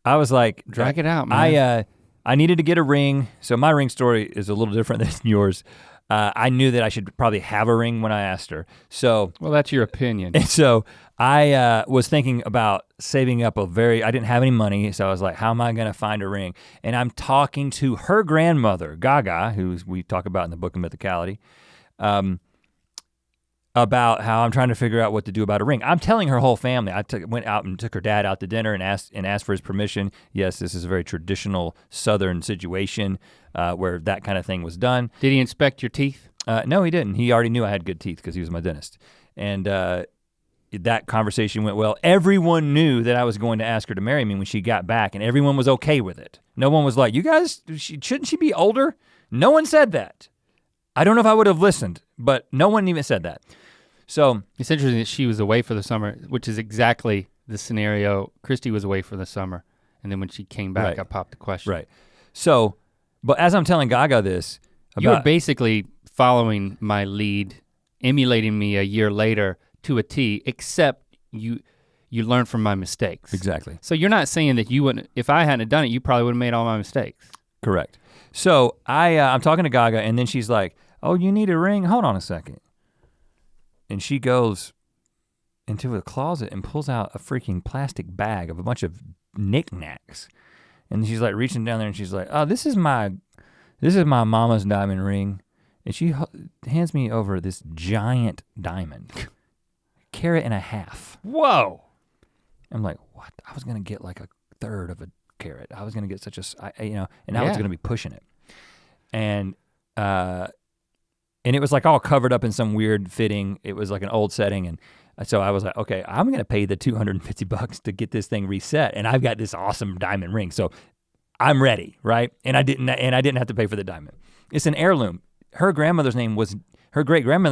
I was like, drag it out, man. I needed to get a ring. So my ring story is a little different than yours. I knew that I should probably have a ring when I asked her. So. Well, that's your opinion. And so I was thinking about saving up I didn't have any money. So I was like, how am I gonna find a ring? And I'm talking to her grandmother, Gaga, who we talk about in the book of Mythicality, about how I'm trying to figure out what to do about a ring. I'm telling her whole family. Went out and took her dad out to dinner and asked for his permission. Yes, this is a very traditional Southern situation where that kind of thing was done. Did he inspect your teeth? No, he didn't. He already knew I had good teeth because he was my dentist. And that conversation went well. Everyone knew that I was going to ask her to marry me when she got back, and everyone was okay with it. No one was like, you guys, shouldn't she be older? No one said that. I don't know if I would have listened, but no one even said that. So it's interesting that she was away for the summer, which is exactly the scenario. Christy was away for the summer, and then when she came back, right. I popped the question. Right. So, but as I'm telling Gaga this, you were basically following my lead, emulating me a year later to a T, except you learned from my mistakes. Exactly. So you're not saying that you wouldn't, if I hadn't done it, you probably would have made all my mistakes. Correct. So I'm talking to Gaga, and then she's like, oh, you need a ring? Hold on a second. And she goes into a closet and pulls out a freaking plastic bag of a bunch of knickknacks. And she's like reaching down there and she's like, oh, this is my mama's diamond ring. And she hands me over this giant diamond, carat and a half. Whoa. I'm like, what? I was gonna get like a third of a carat. I was gonna get and I was gonna be pushing it. And it was like all covered up in some weird fitting. It was like an old setting. And so I was like, okay, I'm gonna pay the $250 to get this thing reset. And I've got this awesome diamond ring. So I'm ready, right? And I didn't have to pay for the diamond. It's an heirloom. Her great grandmother's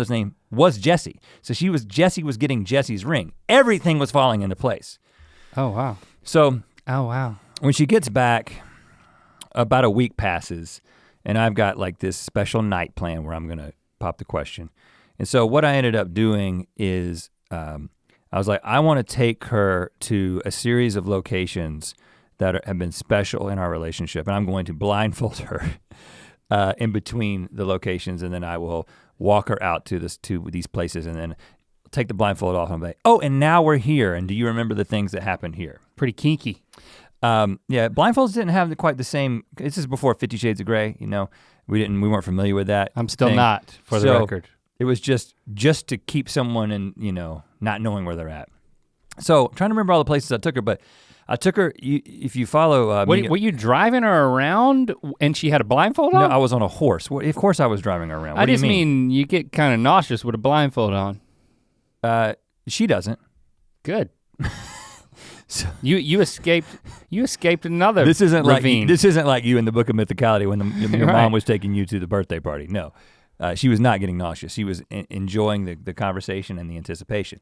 name was Jessie. So Jessie was getting Jessie's ring. Everything was falling into place. Oh, wow. So wow. When she gets back, about a week passes, and I've got like this special night plan where I'm gonna pop the question. And so what I ended up doing is I was like, I wanna take her to a series of locations that have been special in our relationship, and I'm going to blindfold her in between the locations, and then I will walk her out to these places and then take the blindfold off and be like, oh, and now we're here, and do you remember the things that happened here? Pretty kinky. Yeah, blindfolds didn't have quite the same, this is before 50 Shades of Grey, we weren't familiar with that. I'm still not, for the record. It was just to keep someone in, not knowing where they're at. So I'm trying to remember all the places I took her, but I took her, if you follow were you driving her around and she had a blindfold on? No, I was on a horse. Well, of course I was driving her around. I just mean you get kind of nauseous with a blindfold on. She doesn't. Good. So you escaped another this isn't ravine. This isn't like you in the Book of Mythicality when your Right. mom was taking you to the birthday party. No, she was not getting nauseous. She was enjoying the conversation and the anticipation.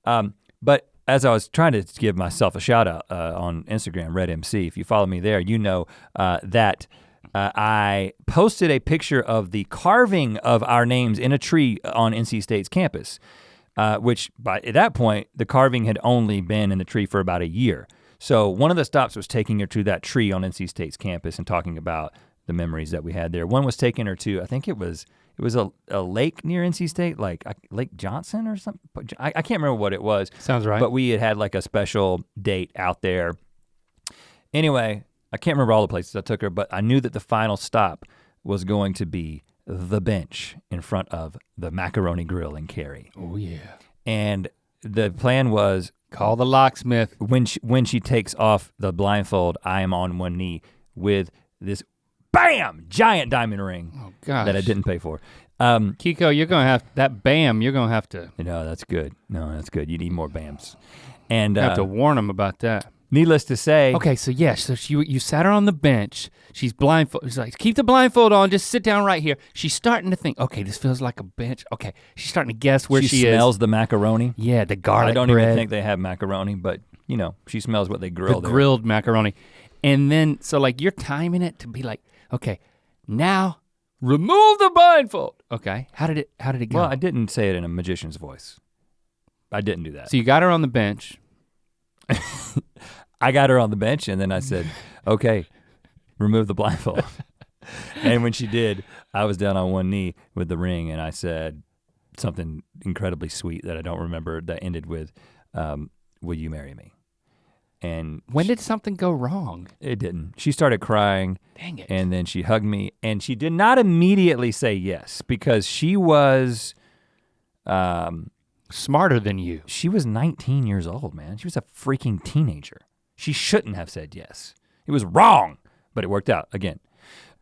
But as I was trying to give myself a shout out on Instagram, Rhett MC, if you follow me there, you know that I posted a picture of the carving of our names in a tree on NC State's campus. Which at that point, the carving had only been in the tree for about a year. So one of the stops was taking her to that tree on NC State's campus and talking about the memories that we had there. One was taking her to, I think it was a lake near NC State, like Lake Johnson or something. I can't remember what it was. Sounds right. But we had like a special date out there. Anyway, I can't remember all the places I took her, but I knew that the final stop was going to be the bench in front of the macaroni grill in Cary. Oh yeah. And the plan was call the locksmith. When she takes off the blindfold, I am on one knee with this giant diamond ring that I didn't pay for. Kiko, you're gonna have that bam, you're gonna have to. No, that's good. You need more bams. And you have to warn them about that. Needless to say. Okay, so yes, so you sat her on the bench. She's blindfolded. She's like, keep the blindfold on, just sit down right here. She's starting to think, okay, this feels like a bench. Okay, she's starting to guess where she is. She smells the macaroni. Yeah, the garlic I don't bread. even think they have macaroni, but she smells what they grill there. Grilled macaroni. And then, so like you're timing it to be like, okay, now remove the blindfold. Okay, how did it go? Well, I didn't say it in a magician's voice. I didn't do that. So you got her on the bench. I got her on the bench and then I said, okay, remove the blindfold. And when she did, I was down on one knee with the ring and I said something incredibly sweet that I don't remember that ended with, will you marry me? And when did something go wrong? It didn't. She started crying. Dang it. And then she hugged me and she did not immediately say yes because she was, smarter than you. She was 19 years old, man. She was a freaking teenager. She shouldn't have said yes. It was wrong, but it worked out again.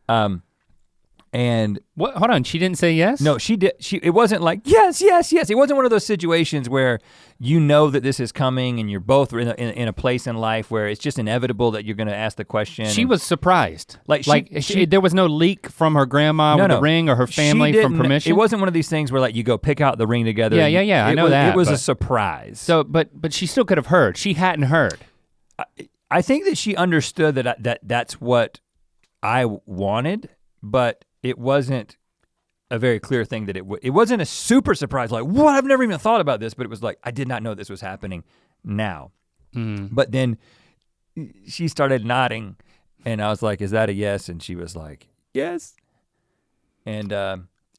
And what? Hold on, she didn't say yes? No, she did. It wasn't like yes. It wasn't one of those situations where you know that this is coming and you're both in a place in life where it's just inevitable that you're gonna ask the question. She was surprised. There was no leak from her grandma with the ring or her family from permission? It wasn't one of these things where like you go pick out the ring together. Yeah, I know that. It was a surprise. So, but she still could have heard. She hadn't heard. I think that she understood that's what I wanted, but it wasn't a very clear thing that it wasn't a super surprise, like, what, I've never even thought about this, but it was like, I did not know this was happening now. But then she started nodding and I was like, is that a yes? And she was like, yes. And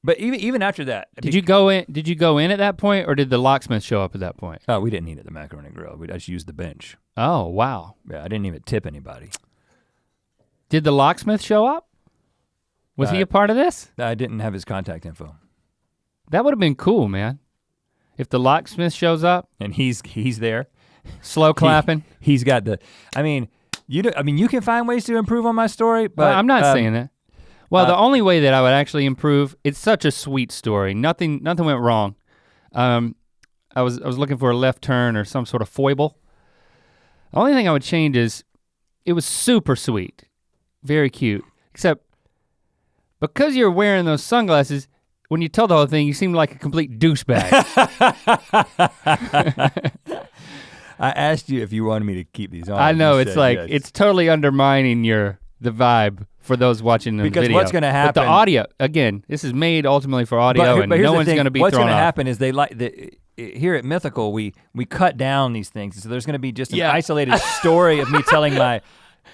But even after that. Did you go in at that point, or did the locksmith show up at that point? Oh, we didn't eat at the macaroni grill. I just used the bench. Oh, wow. Yeah, I didn't even tip anybody. Did the locksmith show up? Was he a part of this? I didn't have his contact info. That would have been cool, man. If the locksmith shows up. And he's there. Slow clapping. He's got the, you can find ways to improve on my story, but. Well, I'm not saying that. Well, the only way that I would actually improve, it's such a sweet story. Nothing went wrong. I was looking for a left turn or some sort of foible. The only thing I would change is it was super sweet, very cute, except because you're wearing those sunglasses, when you tell the whole thing, you seem like a complete douchebag. I asked you if you wanted me to keep these on. I know, it's like, yes. It's totally undermining the vibe for those watching the video. Because what's gonna happen. But the audio, again, this is made ultimately for audio and no one's gonna be thrown off. What's gonna happen is here at Mythical, we cut down these things. So there's gonna be just an isolated story of me telling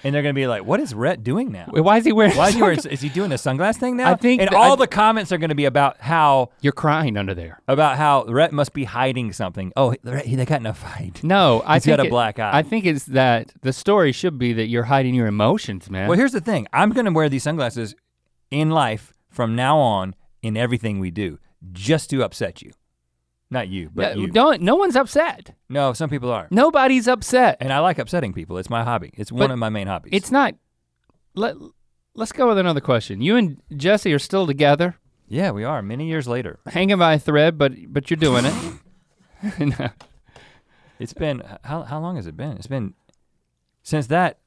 and they're gonna be like, what is Rhett doing now? Wait, why is he wearing is he doing a sunglass thing now? I think all the comments are gonna be about how you're crying under there. About how Rhett must be hiding something. Oh, they got in a fight. No, He's got a black eye. I think it's that the story should be that you're hiding your emotions, man. Well, here's the thing. I'm gonna wear these sunglasses in life from now on in everything we do, just to upset you. Not you, but you. No one's upset. No, some people are. Nobody's upset. And I like upsetting people. It's my hobby. It's one of my main hobbies. It's not, let's go with another question. You and Jesse are still together. Yeah, we are, many years later. Hanging by a thread, but you're doing it. No. It's been, how long has it been? It's been, since that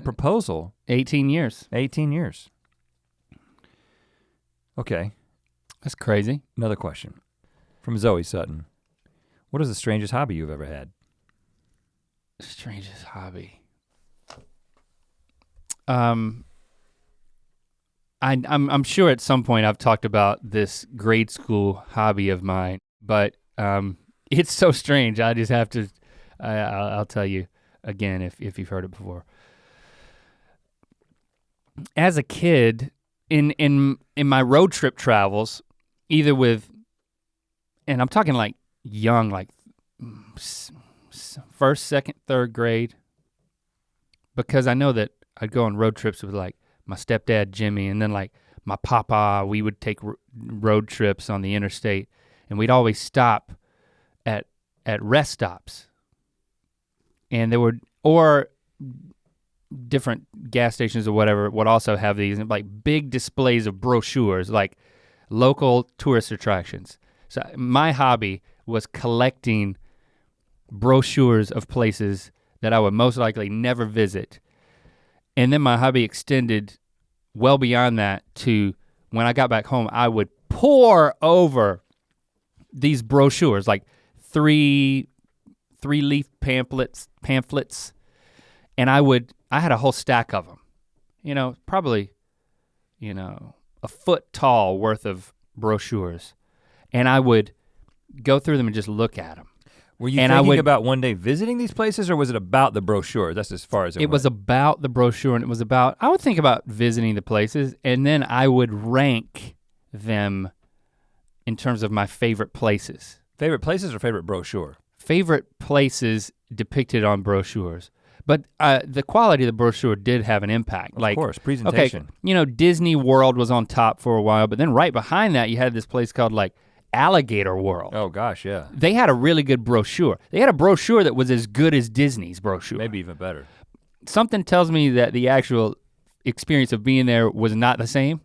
proposal. 18 years. 18 years. Okay. That's crazy. Another question. From Zoe Sutton. What is the strangest hobby you've ever had? Strangest hobby. I'm sure at some point I've talked about this grade school hobby of mine, but it's so strange. I just have to. I'll tell you again if you've heard it before. As a kid, in my road trip travels, either with, and I'm talking like young, like first, second, third grade, because I know that I'd go on road trips with like my stepdad Jimmy, and then like my papa. We would take road trips on the interstate, and we'd always stop at rest stops, and there were, or different gas stations or whatever would also have these like big displays of brochures, like local tourist attractions. So my hobby was collecting brochures of places that I would most likely never visit. And then my hobby extended well beyond that to when I got back home, I would pore over these brochures, like three leaf pamphlets, and I had a whole stack of them. Probably, a foot tall worth of brochures. And I would go through them and just look at them. Were you thinking about one day visiting these places, or was it about the brochure? That's as far as it went. It was about the brochure, and it was about, I would think about visiting the places, and then I would rank them in terms of my favorite places. Favorite places or favorite brochure? Favorite places depicted on brochures. But the quality of the brochure did have an impact. Of course, presentation. Okay, Disney World was on top for a while, but then right behind that you had this place called like Alligator World. Oh gosh, yeah. They had a really good brochure. They had a brochure that was as good as Disney's brochure. Maybe even better. Something tells me that the actual experience of being there was not the same.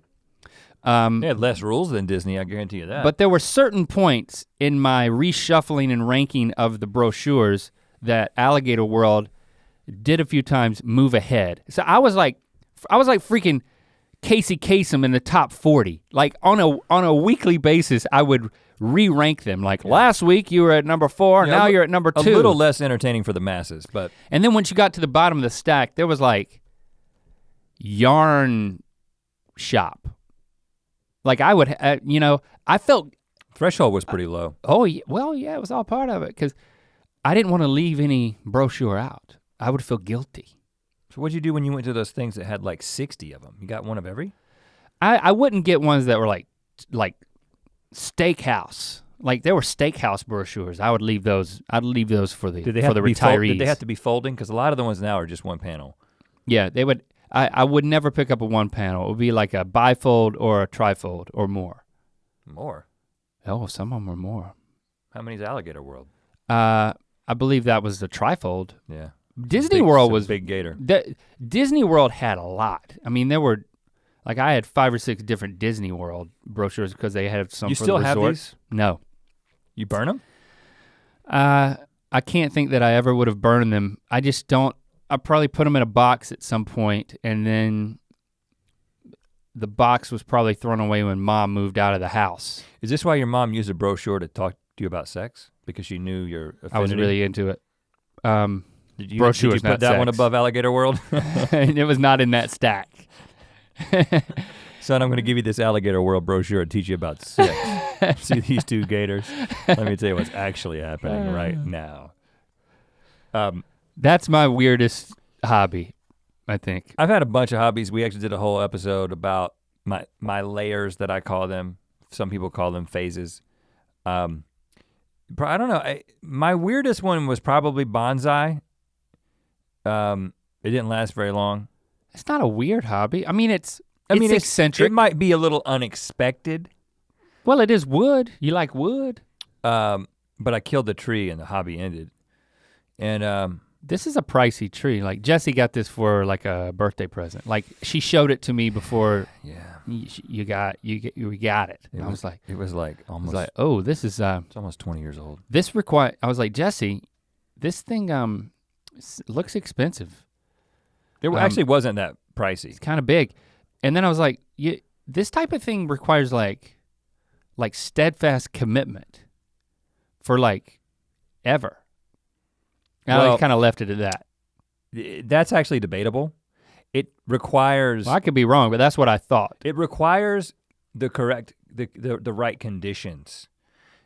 They had less rules than Disney, I guarantee you that. But there were certain points in my reshuffling and ranking of the brochures that Alligator World did a few times move ahead. So I was like freaking Casey Kasem in the top 40. Like on a weekly basis, I would re-rank them. Like last week you were at number 4, now you're at number 2. A little less entertaining for the masses, but. And then once you got to the bottom of the stack, there was like yarn shop. Like I would, I felt. Threshold was pretty low. Oh, well, yeah, it was all part of it because I didn't want to leave any brochure out. I would feel guilty. So what'd you do when you went to those things that had like 60 of them? You got one of every? I wouldn't get ones that were like like steakhouse. Like there were steakhouse brochures. I would leave those. I'd leave those for the retirees. Did they have to be folding? Because a lot of the ones now are just one panel. Yeah, they would. I would never pick up a one panel. It would be like a bifold or a trifold or more. More? Oh, some of them were more. How many's Alligator World? I believe that was the trifold. Yeah. Disney World was big gator. Disney World had a lot. I mean, there were, like I had 5 or 6 different Disney World brochures because they had some for the resort. You still have these? No. You burn them? I can't think that I ever would have burned them. I just don't. I probably put them in a box at some point, and then the box was probably thrown away when Mom moved out of the house. Is this why your mom used a brochure to talk to you about sex? Because she knew your affinity? I was really into it. Did you put that one above Alligator World? It was not in that stack. Son, I'm gonna give you this Alligator World brochure and teach you about sex. See these 2 gators? Let me tell you what's actually happening right now. That's my weirdest hobby, I think. I've had a bunch of hobbies. We actually did a whole episode about my layers that I call them. Some people call them phases. I don't know, my weirdest one was probably bonsai. It didn't last very long. It's not a weird hobby. I mean, it's eccentric. It might be a little unexpected. Well, it is wood. You like wood? But I killed the tree and the hobby ended. And this is a pricey tree. Like Jessie got this for like a birthday present. Like she showed it to me before. Yeah. We got it. I was like, it was like almost. I was like, oh, this is. It's almost 20 years old. I was like, Jessie, this thing looks expensive. It actually wasn't that pricey. It's kind of big, and then I was like, this type of thing requires like steadfast commitment for like ever. And I kind of left it at that. That's actually debatable. It requires. Well, I could be wrong, but that's what I thought. It requires the right conditions.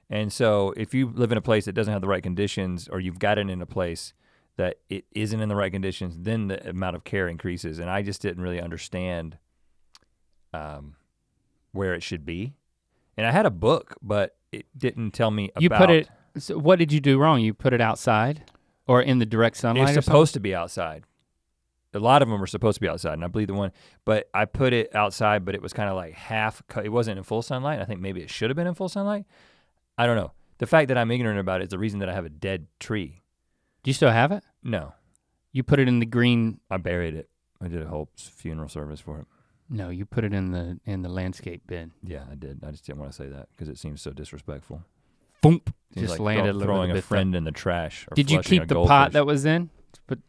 And so if you live in a place that doesn't have the right conditions, or you've got it in a place that it isn't in the right conditions, then the amount of care increases. And I just didn't really understand where it should be. And I had a book, but it didn't tell me about. You put it, so what did you do wrong? You put it outside or in the direct sunlight? It's supposed to be outside. A lot of them were supposed to be outside, and I believe the one, but I put it outside, but it was kind of like it wasn't in full sunlight. I think maybe it should have been in full sunlight. I don't know. The fact that I'm ignorant about it is the reason that I have a dead tree. Do you still have it? No. You put it in the green. I buried it. I did a whole funeral service for it. No, you put it in the landscape bin. Yeah, I did. I just didn't want to say that because it seems so disrespectful. Boom. Seems just like landed throwing a friend in the trash. Or did you keep the pot that was in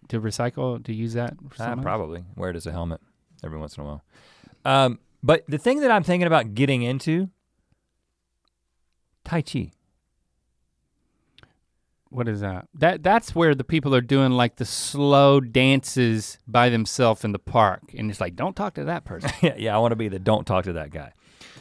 to recycle, to use that? Probably. Wear it as a helmet every once in a while. But the thing that I'm thinking about getting into, Tai Chi. What is that? That's where the people are doing like the slow dances by themselves in the park, and it's like, don't talk to that person. yeah, I want to be the don't talk to that guy.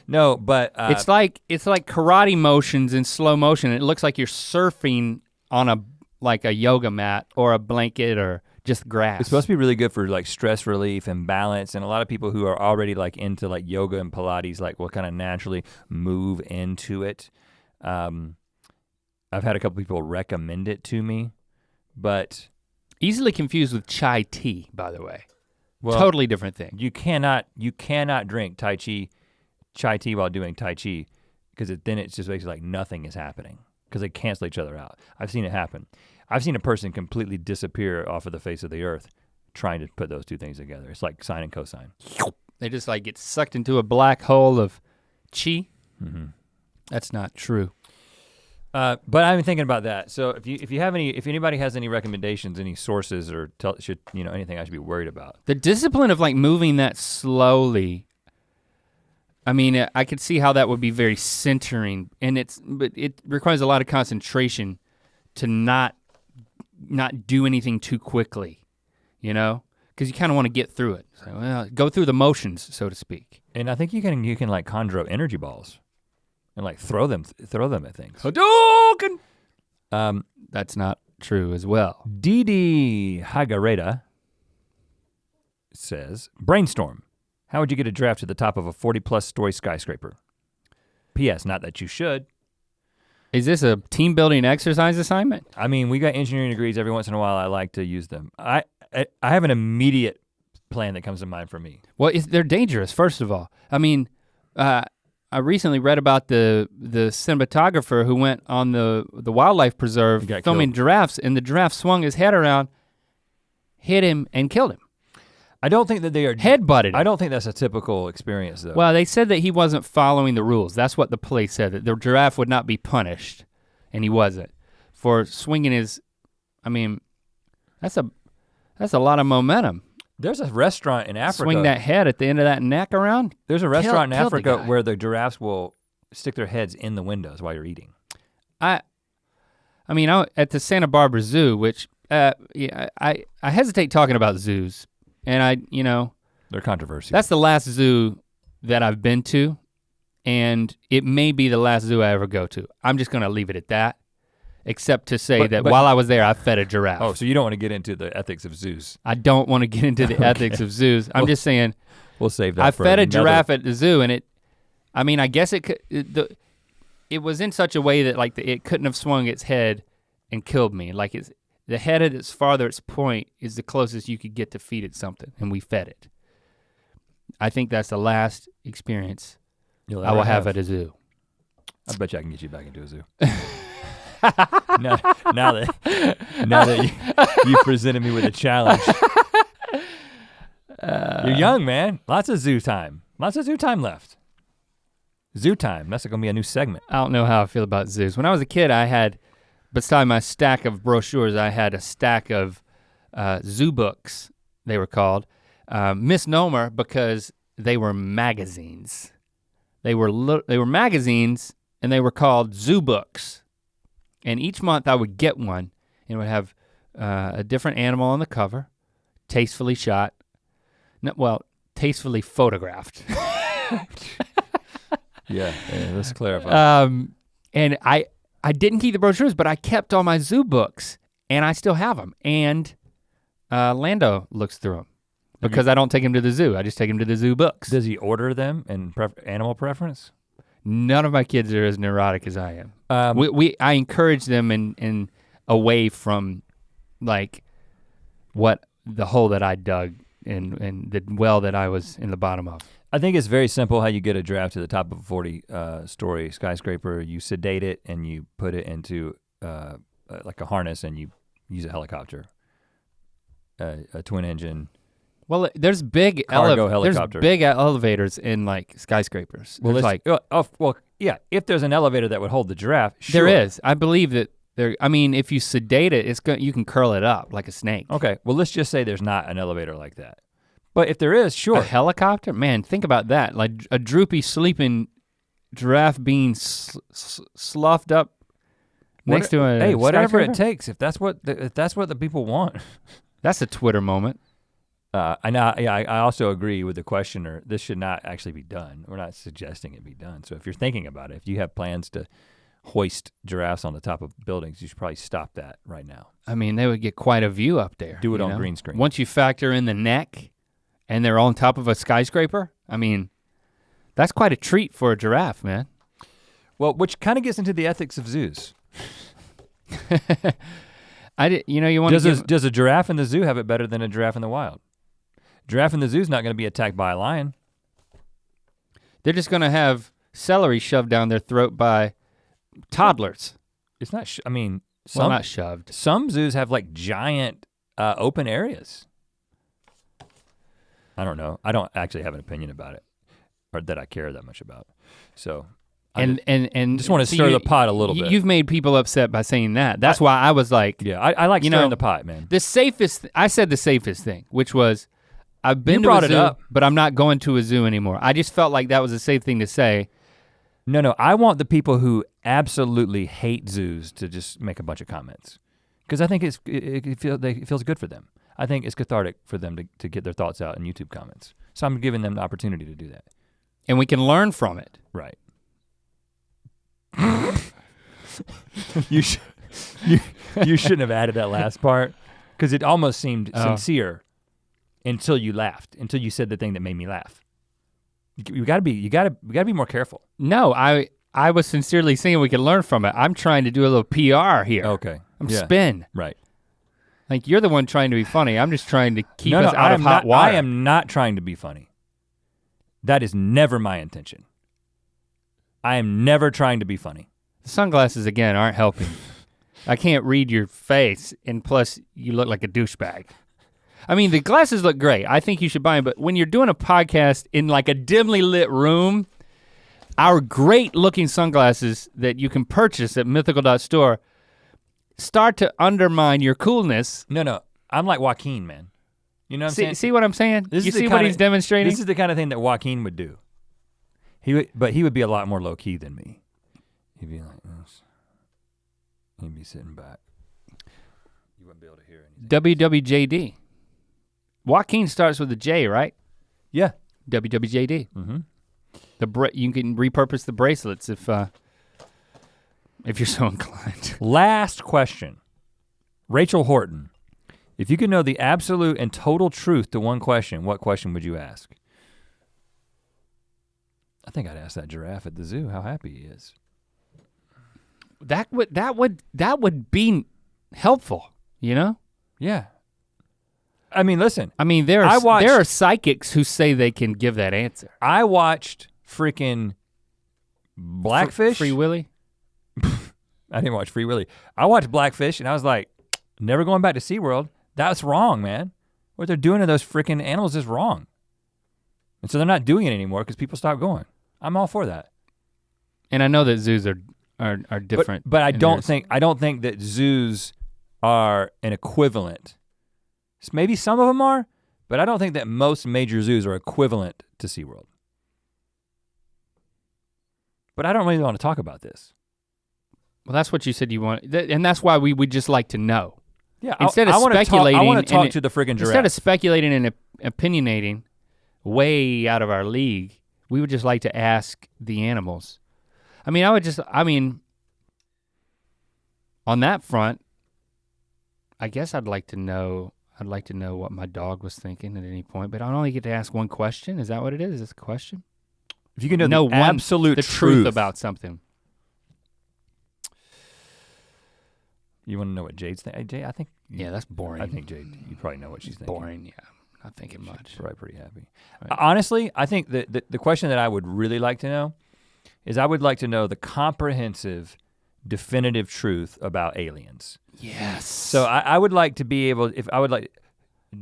No, but it's like karate motions in slow motion. It looks like you're surfing on a yoga mat or a blanket or just grass. It's supposed to be really good for like stress relief and balance, and a lot of people who are already like into like yoga and Pilates like will kind of naturally move into it. I've had a couple people recommend it to me, but easily confused with chai tea, by the way. Well, totally different thing. You cannot drink chai tea while doing Tai Chi, because then it's just basically like nothing is happening because they cancel each other out. I've seen it happen. I've seen a person completely disappear off of the face of the earth trying to put those two things together. It's like sine and cosine. They just like get sucked into a black hole of chi. Mm-hmm. That's not true. But I've been thinking about that. So if anybody has any recommendations, any sources, or anything I should be worried about. The discipline of like moving that slowly. I mean, I could see how that would be very centering, but it requires a lot of concentration to not do anything too quickly, because you kind of want to get through it. So, well, go through the motions, so to speak. And I think you can like conjure up energy balls and like throw them at things. Hadouken! That's not true as well. Didi Hagareta says, brainstorm. How would you get a draft to the top of a 40+ story skyscraper? P.S. Not that you should. Is this a team building exercise assignment? I mean, we got engineering degrees. Every once in a while, I like to use them. I have an immediate plan that comes to mind for me. Well, they're dangerous, first of all. I mean, I recently read about the cinematographer who went on the wildlife preserve filming giraffes, and the giraffe swung his head around, hit him, and killed him. I don't think that they are head-butted him. I don't think that's a typical experience though. Well, they said that he wasn't following the rules. That's what the police said, that the giraffe would not be punished, and he wasn't. For swinging his, I mean, that's a lot of momentum. There's a restaurant in Africa. Swing that head at the end of that neck around. There's a restaurant in Africa where the giraffes will stick their heads in the windows while you're eating. I mean, at the Santa Barbara Zoo, which I hesitate talking about zoos, and they're controversial. That's the last zoo that I've been to, and it may be the last zoo I ever go to. I'm just gonna leave it at that, except to say that while I was there, I fed a giraffe. Oh, so you don't want to get into the ethics of zoos? I don't want to get into the ethics of zoos. I'm just saying. We'll save that. I fed a giraffe at the zoo, and I guess it was in such a way that like it couldn't have swung its head and killed me. Like the head at its farthest point is the closest you could get to feed it something, and we fed it. I think that's the last experience I will have at a zoo. I bet you I can get you back into a zoo. now that you presented me with a challenge. You're young, man. Lots of zoo time. Lots of zoo time left. Zoo time, that's gonna be a new segment. I don't know how I feel about zoos. When I was a kid, I had, beside my stack of brochures, I had a stack of zoo books, they were called. Misnomer because they were magazines. They were magazines and they were called zoo books. And each month I would get one and it would have a different animal on the cover, tastefully shot, tastefully photographed. Yeah, let's clarify. And I didn't keep the brochures, but I kept all my zoo books and I still have them. And Lando looks through them because I don't take him to the zoo. I just take him to the zoo books. Does he order them in animal preference? None of my kids are as neurotic as I am. I encourage them in away from like what the hole that I dug and the well that I was in the bottom of. I think it's very simple how you get a giraffe to the top of a 40-story skyscraper. You sedate it and you put it into like a harness and you use a helicopter, a twin engine. Well, there's big elevators in like skyscrapers. Well, yeah. If there's an elevator that would hold the giraffe, sure. There is. I believe that there. I mean, if you sedate it, you can curl it up like a snake. Okay. Well, let's just say there's not an elevator like that. But if there is, sure. A helicopter? Man, think about that. Like a droopy sleeping giraffe being sloughed up next to a Hey, whatever it takes, if that's what the people want. That's a Twitter moment. I also agree with the questioner. This should not actually be done. We're not suggesting it be done. So if you're thinking about it, if you have plans to hoist giraffes on the top of buildings, you should probably stop that right now. I mean, they would get quite a view up there. Do it on green screen. Once you factor in the neck and they're on top of a skyscraper, I mean, that's quite a treat for a giraffe, man. Well, which kind of gets into the ethics of zoos. Does a giraffe in the zoo have it better than a giraffe in the wild? Giraffe in the zoo is not going to be attacked by a lion. They're just going to have celery shoved down their throat by toddlers. It's not. Not shoved. Some zoos have like giant open areas. I don't know. I don't actually have an opinion about it, or that I care that much about. So. And just want to stir the pot a little bit. You've made people upset by saying that. That's why I was like, yeah, I like stirring the pot, man. I said the safest thing, which was, I've been to a zoo, but I'm not going to a zoo anymore. I just felt like that was a safe thing to say. No, I want the people who absolutely hate zoos to just make a bunch of comments. Because I think it feels good for them. I think it's cathartic for them to get their thoughts out in YouTube comments. So I'm giving them the opportunity to do that. And we can learn from it. Right. You shouldn't have added that last part because it almost seemed sincere until you laughed, until you said the thing that made me laugh. You gotta be more careful. No, I I was sincerely saying we could learn from it. I'm trying to do a little PR here. Okay. I'm spin. Right. Like you're the one trying to be funny. I'm just trying to keep us out of hot water. I am not trying to be funny. That is never my intention. I am never trying to be funny. The sunglasses again aren't helping. I can't read your face, and plus you look like a douchebag. I mean, the glasses look great. I think you should buy them, but when you're doing a podcast in like a dimly lit room, our great looking sunglasses that you can purchase at mythical.store start to undermine your coolness. No, I'm like Joaquin, man. You know what I'm saying? See what I'm saying? You see what he's demonstrating? This is the kind of thing that Joaquin would do. But he would be a lot more low key than me. He'd be like this. He'd be sitting back. You wouldn't be able to hear anything. WWJD. Joaquin starts with a J, right? Yeah. WWJD. Mm-hmm. You can repurpose the bracelets if you're so inclined. Last question. Rachel Horton. If you could know the absolute and total truth to one question, what question would you ask? I think I'd ask that giraffe at the zoo how happy he is. That would be helpful, you know? Yeah. I mean, listen. I mean, there are psychics who say they can give that answer. I watched freaking Blackfish. Free Willy? I didn't watch Free Willy. I watched Blackfish and I was like, never going back to SeaWorld. That's wrong, man. What they're doing to those freaking animals is wrong. And so they're not doing it anymore because people stopped going. I'm all for that. And I know that zoos are different. But I don't think that zoos are an equivalent. Maybe some of them are, but I don't think that most major zoos are equivalent to SeaWorld. But I don't really want to talk about this. Well, that's what you said you want, and that's why we would just like to know. Yeah, instead of speculating, I want to talk to the friggin' giraffe. Instead of speculating and opinionating way out of our league, we would just like to ask the animals. I mean, on that front, I guess I'd like to know what my dog was thinking at any point, but I only get to ask one question. Is that what it is? Is this a question? If you can know the absolute truth about something. You want to know what Jade's thinking? Jade, I think. Yeah, that's boring. I think Jade, you probably know what she's thinking. Boring, yeah. Not thinking much. She's probably pretty happy. Right. Honestly, I think that the question that I would really like to know is I would like to know the comprehensive, definitive truth about aliens. Yes. So I would like to be able,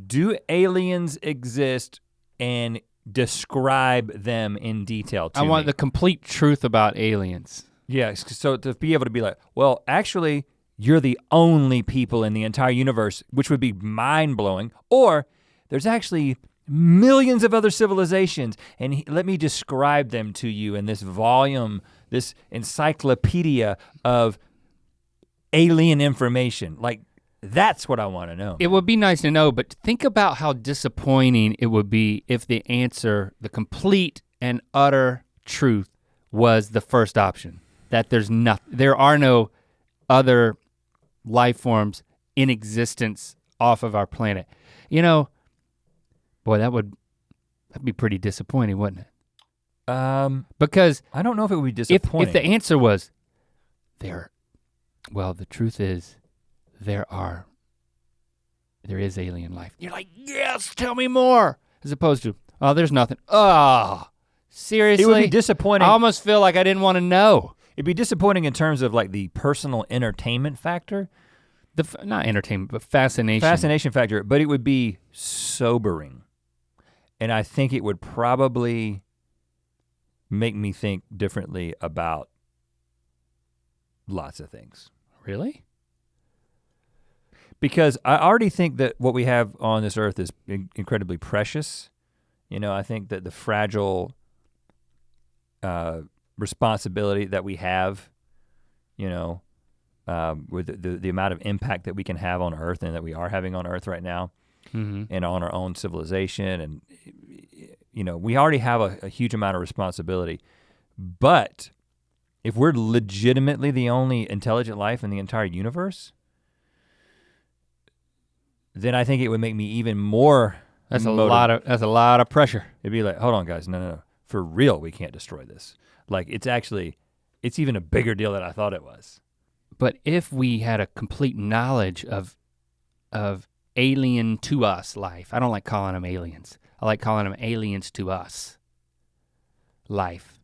do aliens exist and describe them in detail to me? I want the complete truth about aliens. Yes, so to be able to be like, well, actually, you're the only people in the entire universe, which would be mind-blowing, or there's actually millions of other civilizations, and let me describe them to you in this volume, this encyclopedia of alien information. Like, that's what I wanna know. It would be nice to know, but think about how disappointing it would be if the answer, the complete and utter truth, was the first option. That there are no other life forms in existence off of our planet. You know, boy, that'd be pretty disappointing, wouldn't it? Because I don't know if it would be disappointing. If the answer was the truth is there is alien life. You're like, yes, tell me more. As opposed to, oh, there's nothing. Oh, seriously? It would be disappointing. I almost feel like I didn't want to know. It'd be disappointing in terms of like the personal entertainment factor. Not entertainment, but fascination. Fascination factor, but it would be sobering. And I think it would probably make me think differently about lots of things. Really? Because I already think that what we have on this earth is incredibly precious. You know, I think that the fragile responsibility that we have, you know, with the amount of impact that we can have on Earth and that we are having on Earth right now, and on our own civilization, and you know, we already have a huge amount of responsibility. But if we're legitimately the only intelligent life in the entire universe, then I think it would make me even more. That's a lot of pressure. It'd be like, hold on, guys, no. For real, we can't destroy this. Like, it's actually it's even a bigger deal than I thought it was. But if we had a complete knowledge of alien to us life, I don't like calling them aliens. I like calling them aliens to us life.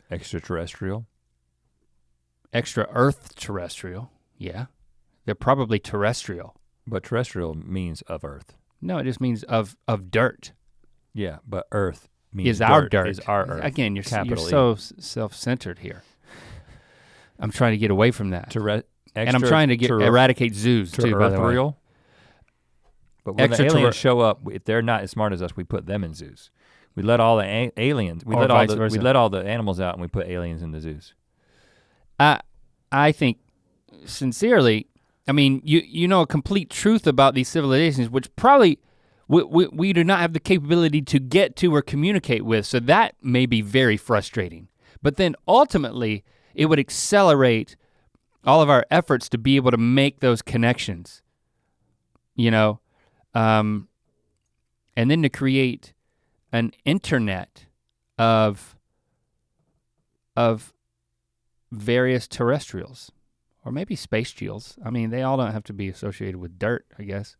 Extraterrestrial? Extra Earth terrestrial, yeah. They're probably terrestrial. But terrestrial means of Earth. No, it just means of dirt. Yeah, but Earth means Is our dirt. Is our Earth. Again, you're Capital so self-centered here. I'm trying to get away from that. And I'm trying to eradicate zoos too, by the way. Real. But when the aliens show up, if they're not as smart as us, we put them in zoos. We let all the aliens, we let all the animals out and we put aliens in the zoos. I think sincerely, I mean, you know a complete truth about these civilizations, which probably we do not have the capability to get to or communicate with, so that may be very frustrating. But then ultimately, it would accelerate all of our efforts to be able to make those connections, you know? And then to create an internet of various terrestrials, or maybe spatials. I mean, they all don't have to be associated with dirt, I guess.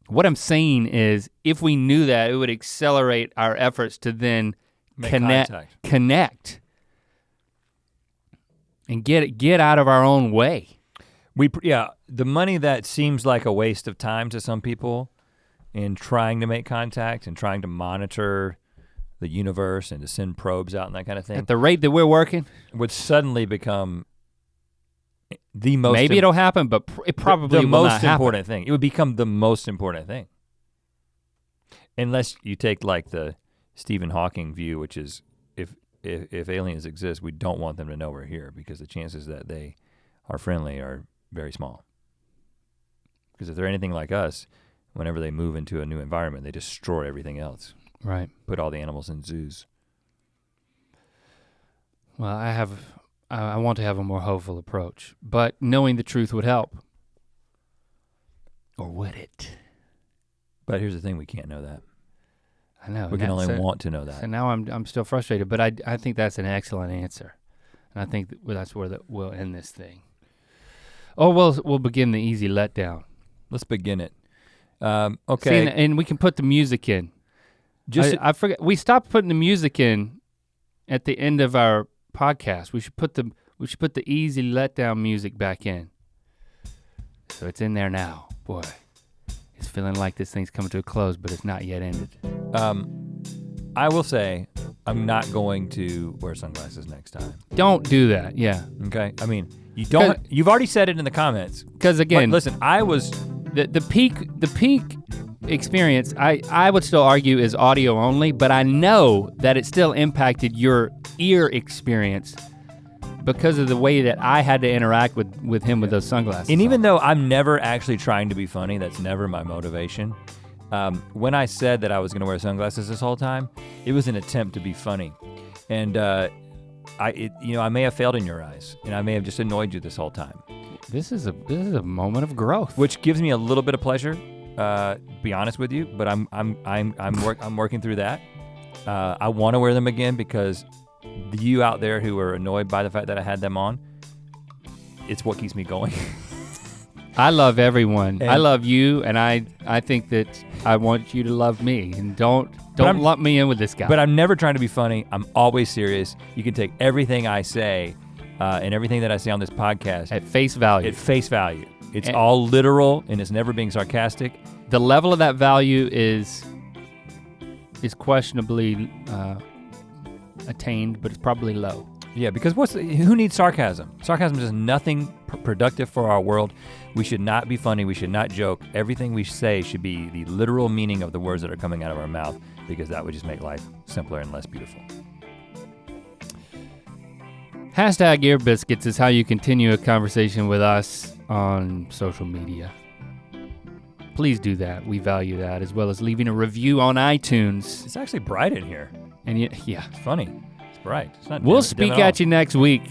What I'm saying is, if we knew that, it would accelerate our efforts to then connect, and get out of our own way. The money that seems like a waste of time to some people in trying to make contact and trying to monitor the universe and to send probes out and that kind of thing. At the rate that we're working, would suddenly become the most. Maybe it'll happen, but it probably the will most not happen. important thing. It would become the most important thing, unless you take like the Stephen Hawking view, which is if aliens exist, we don't want them to know we're here because the chances that they are friendly are very small. Because if they're anything like us, whenever they move into a new environment, they destroy everything else. Right. Put all the animals in zoos. Well, I want to have a more hopeful approach, but knowing the truth would help. Or would it? But here's the thing, we can't know that. I know. We can only want to know that. So now I'm still frustrated, but I think that's an excellent answer. And I think that's where we'll end this thing. Oh, we'll begin the easy letdown. Let's begin it. Okay. See, and we can put the music in. I forget, we stopped putting the music in at the end of our podcast. We should put the easy letdown music back in. So it's in there now. Boy, it's feeling like this thing's coming to a close, but it's not yet ended. I will say, I'm not going to wear sunglasses next time. Don't do that, yeah. Okay, I mean, you've already said it in the comments. Because again, listen, I was, the peak experience, I would still argue is audio only, but I know that it still impacted your ear experience because of the way that I had to interact with him with those sunglasses. And even though I'm never actually trying to be funny, that's never my motivation. When I said that I was gonna wear sunglasses this whole time, it was an attempt to be funny. And I may have failed in your eyes, and I may have just annoyed you this whole time. This is a moment of growth, which gives me a little bit of pleasure. Be honest with you, but I'm working through that. I want to wear them again because you out there who are annoyed by the fact that I had them on, it's what keeps me going. I love everyone. I love you, and I think that I want you to love me, and don't lump me in with this guy. But I'm never trying to be funny. I'm always serious. You can take everything I say and everything that I say on this podcast at face value. It's all literal, and it's never being sarcastic. The level of that value is questionably attained, but it's probably low. Yeah, because who needs sarcasm? Sarcasm is nothing productive for our world. We should not be funny, we should not joke. Everything we say should be the literal meaning of the words that are coming out of our mouth, because that would just make life simpler and less beautiful. Hashtag Ear Biscuits is how you continue a conversation with us on social media. Please do that, we value that, as well as leaving a review on iTunes. It's actually bright in here. And yeah. It's funny, it's bright. It's not we'll speak at you next week.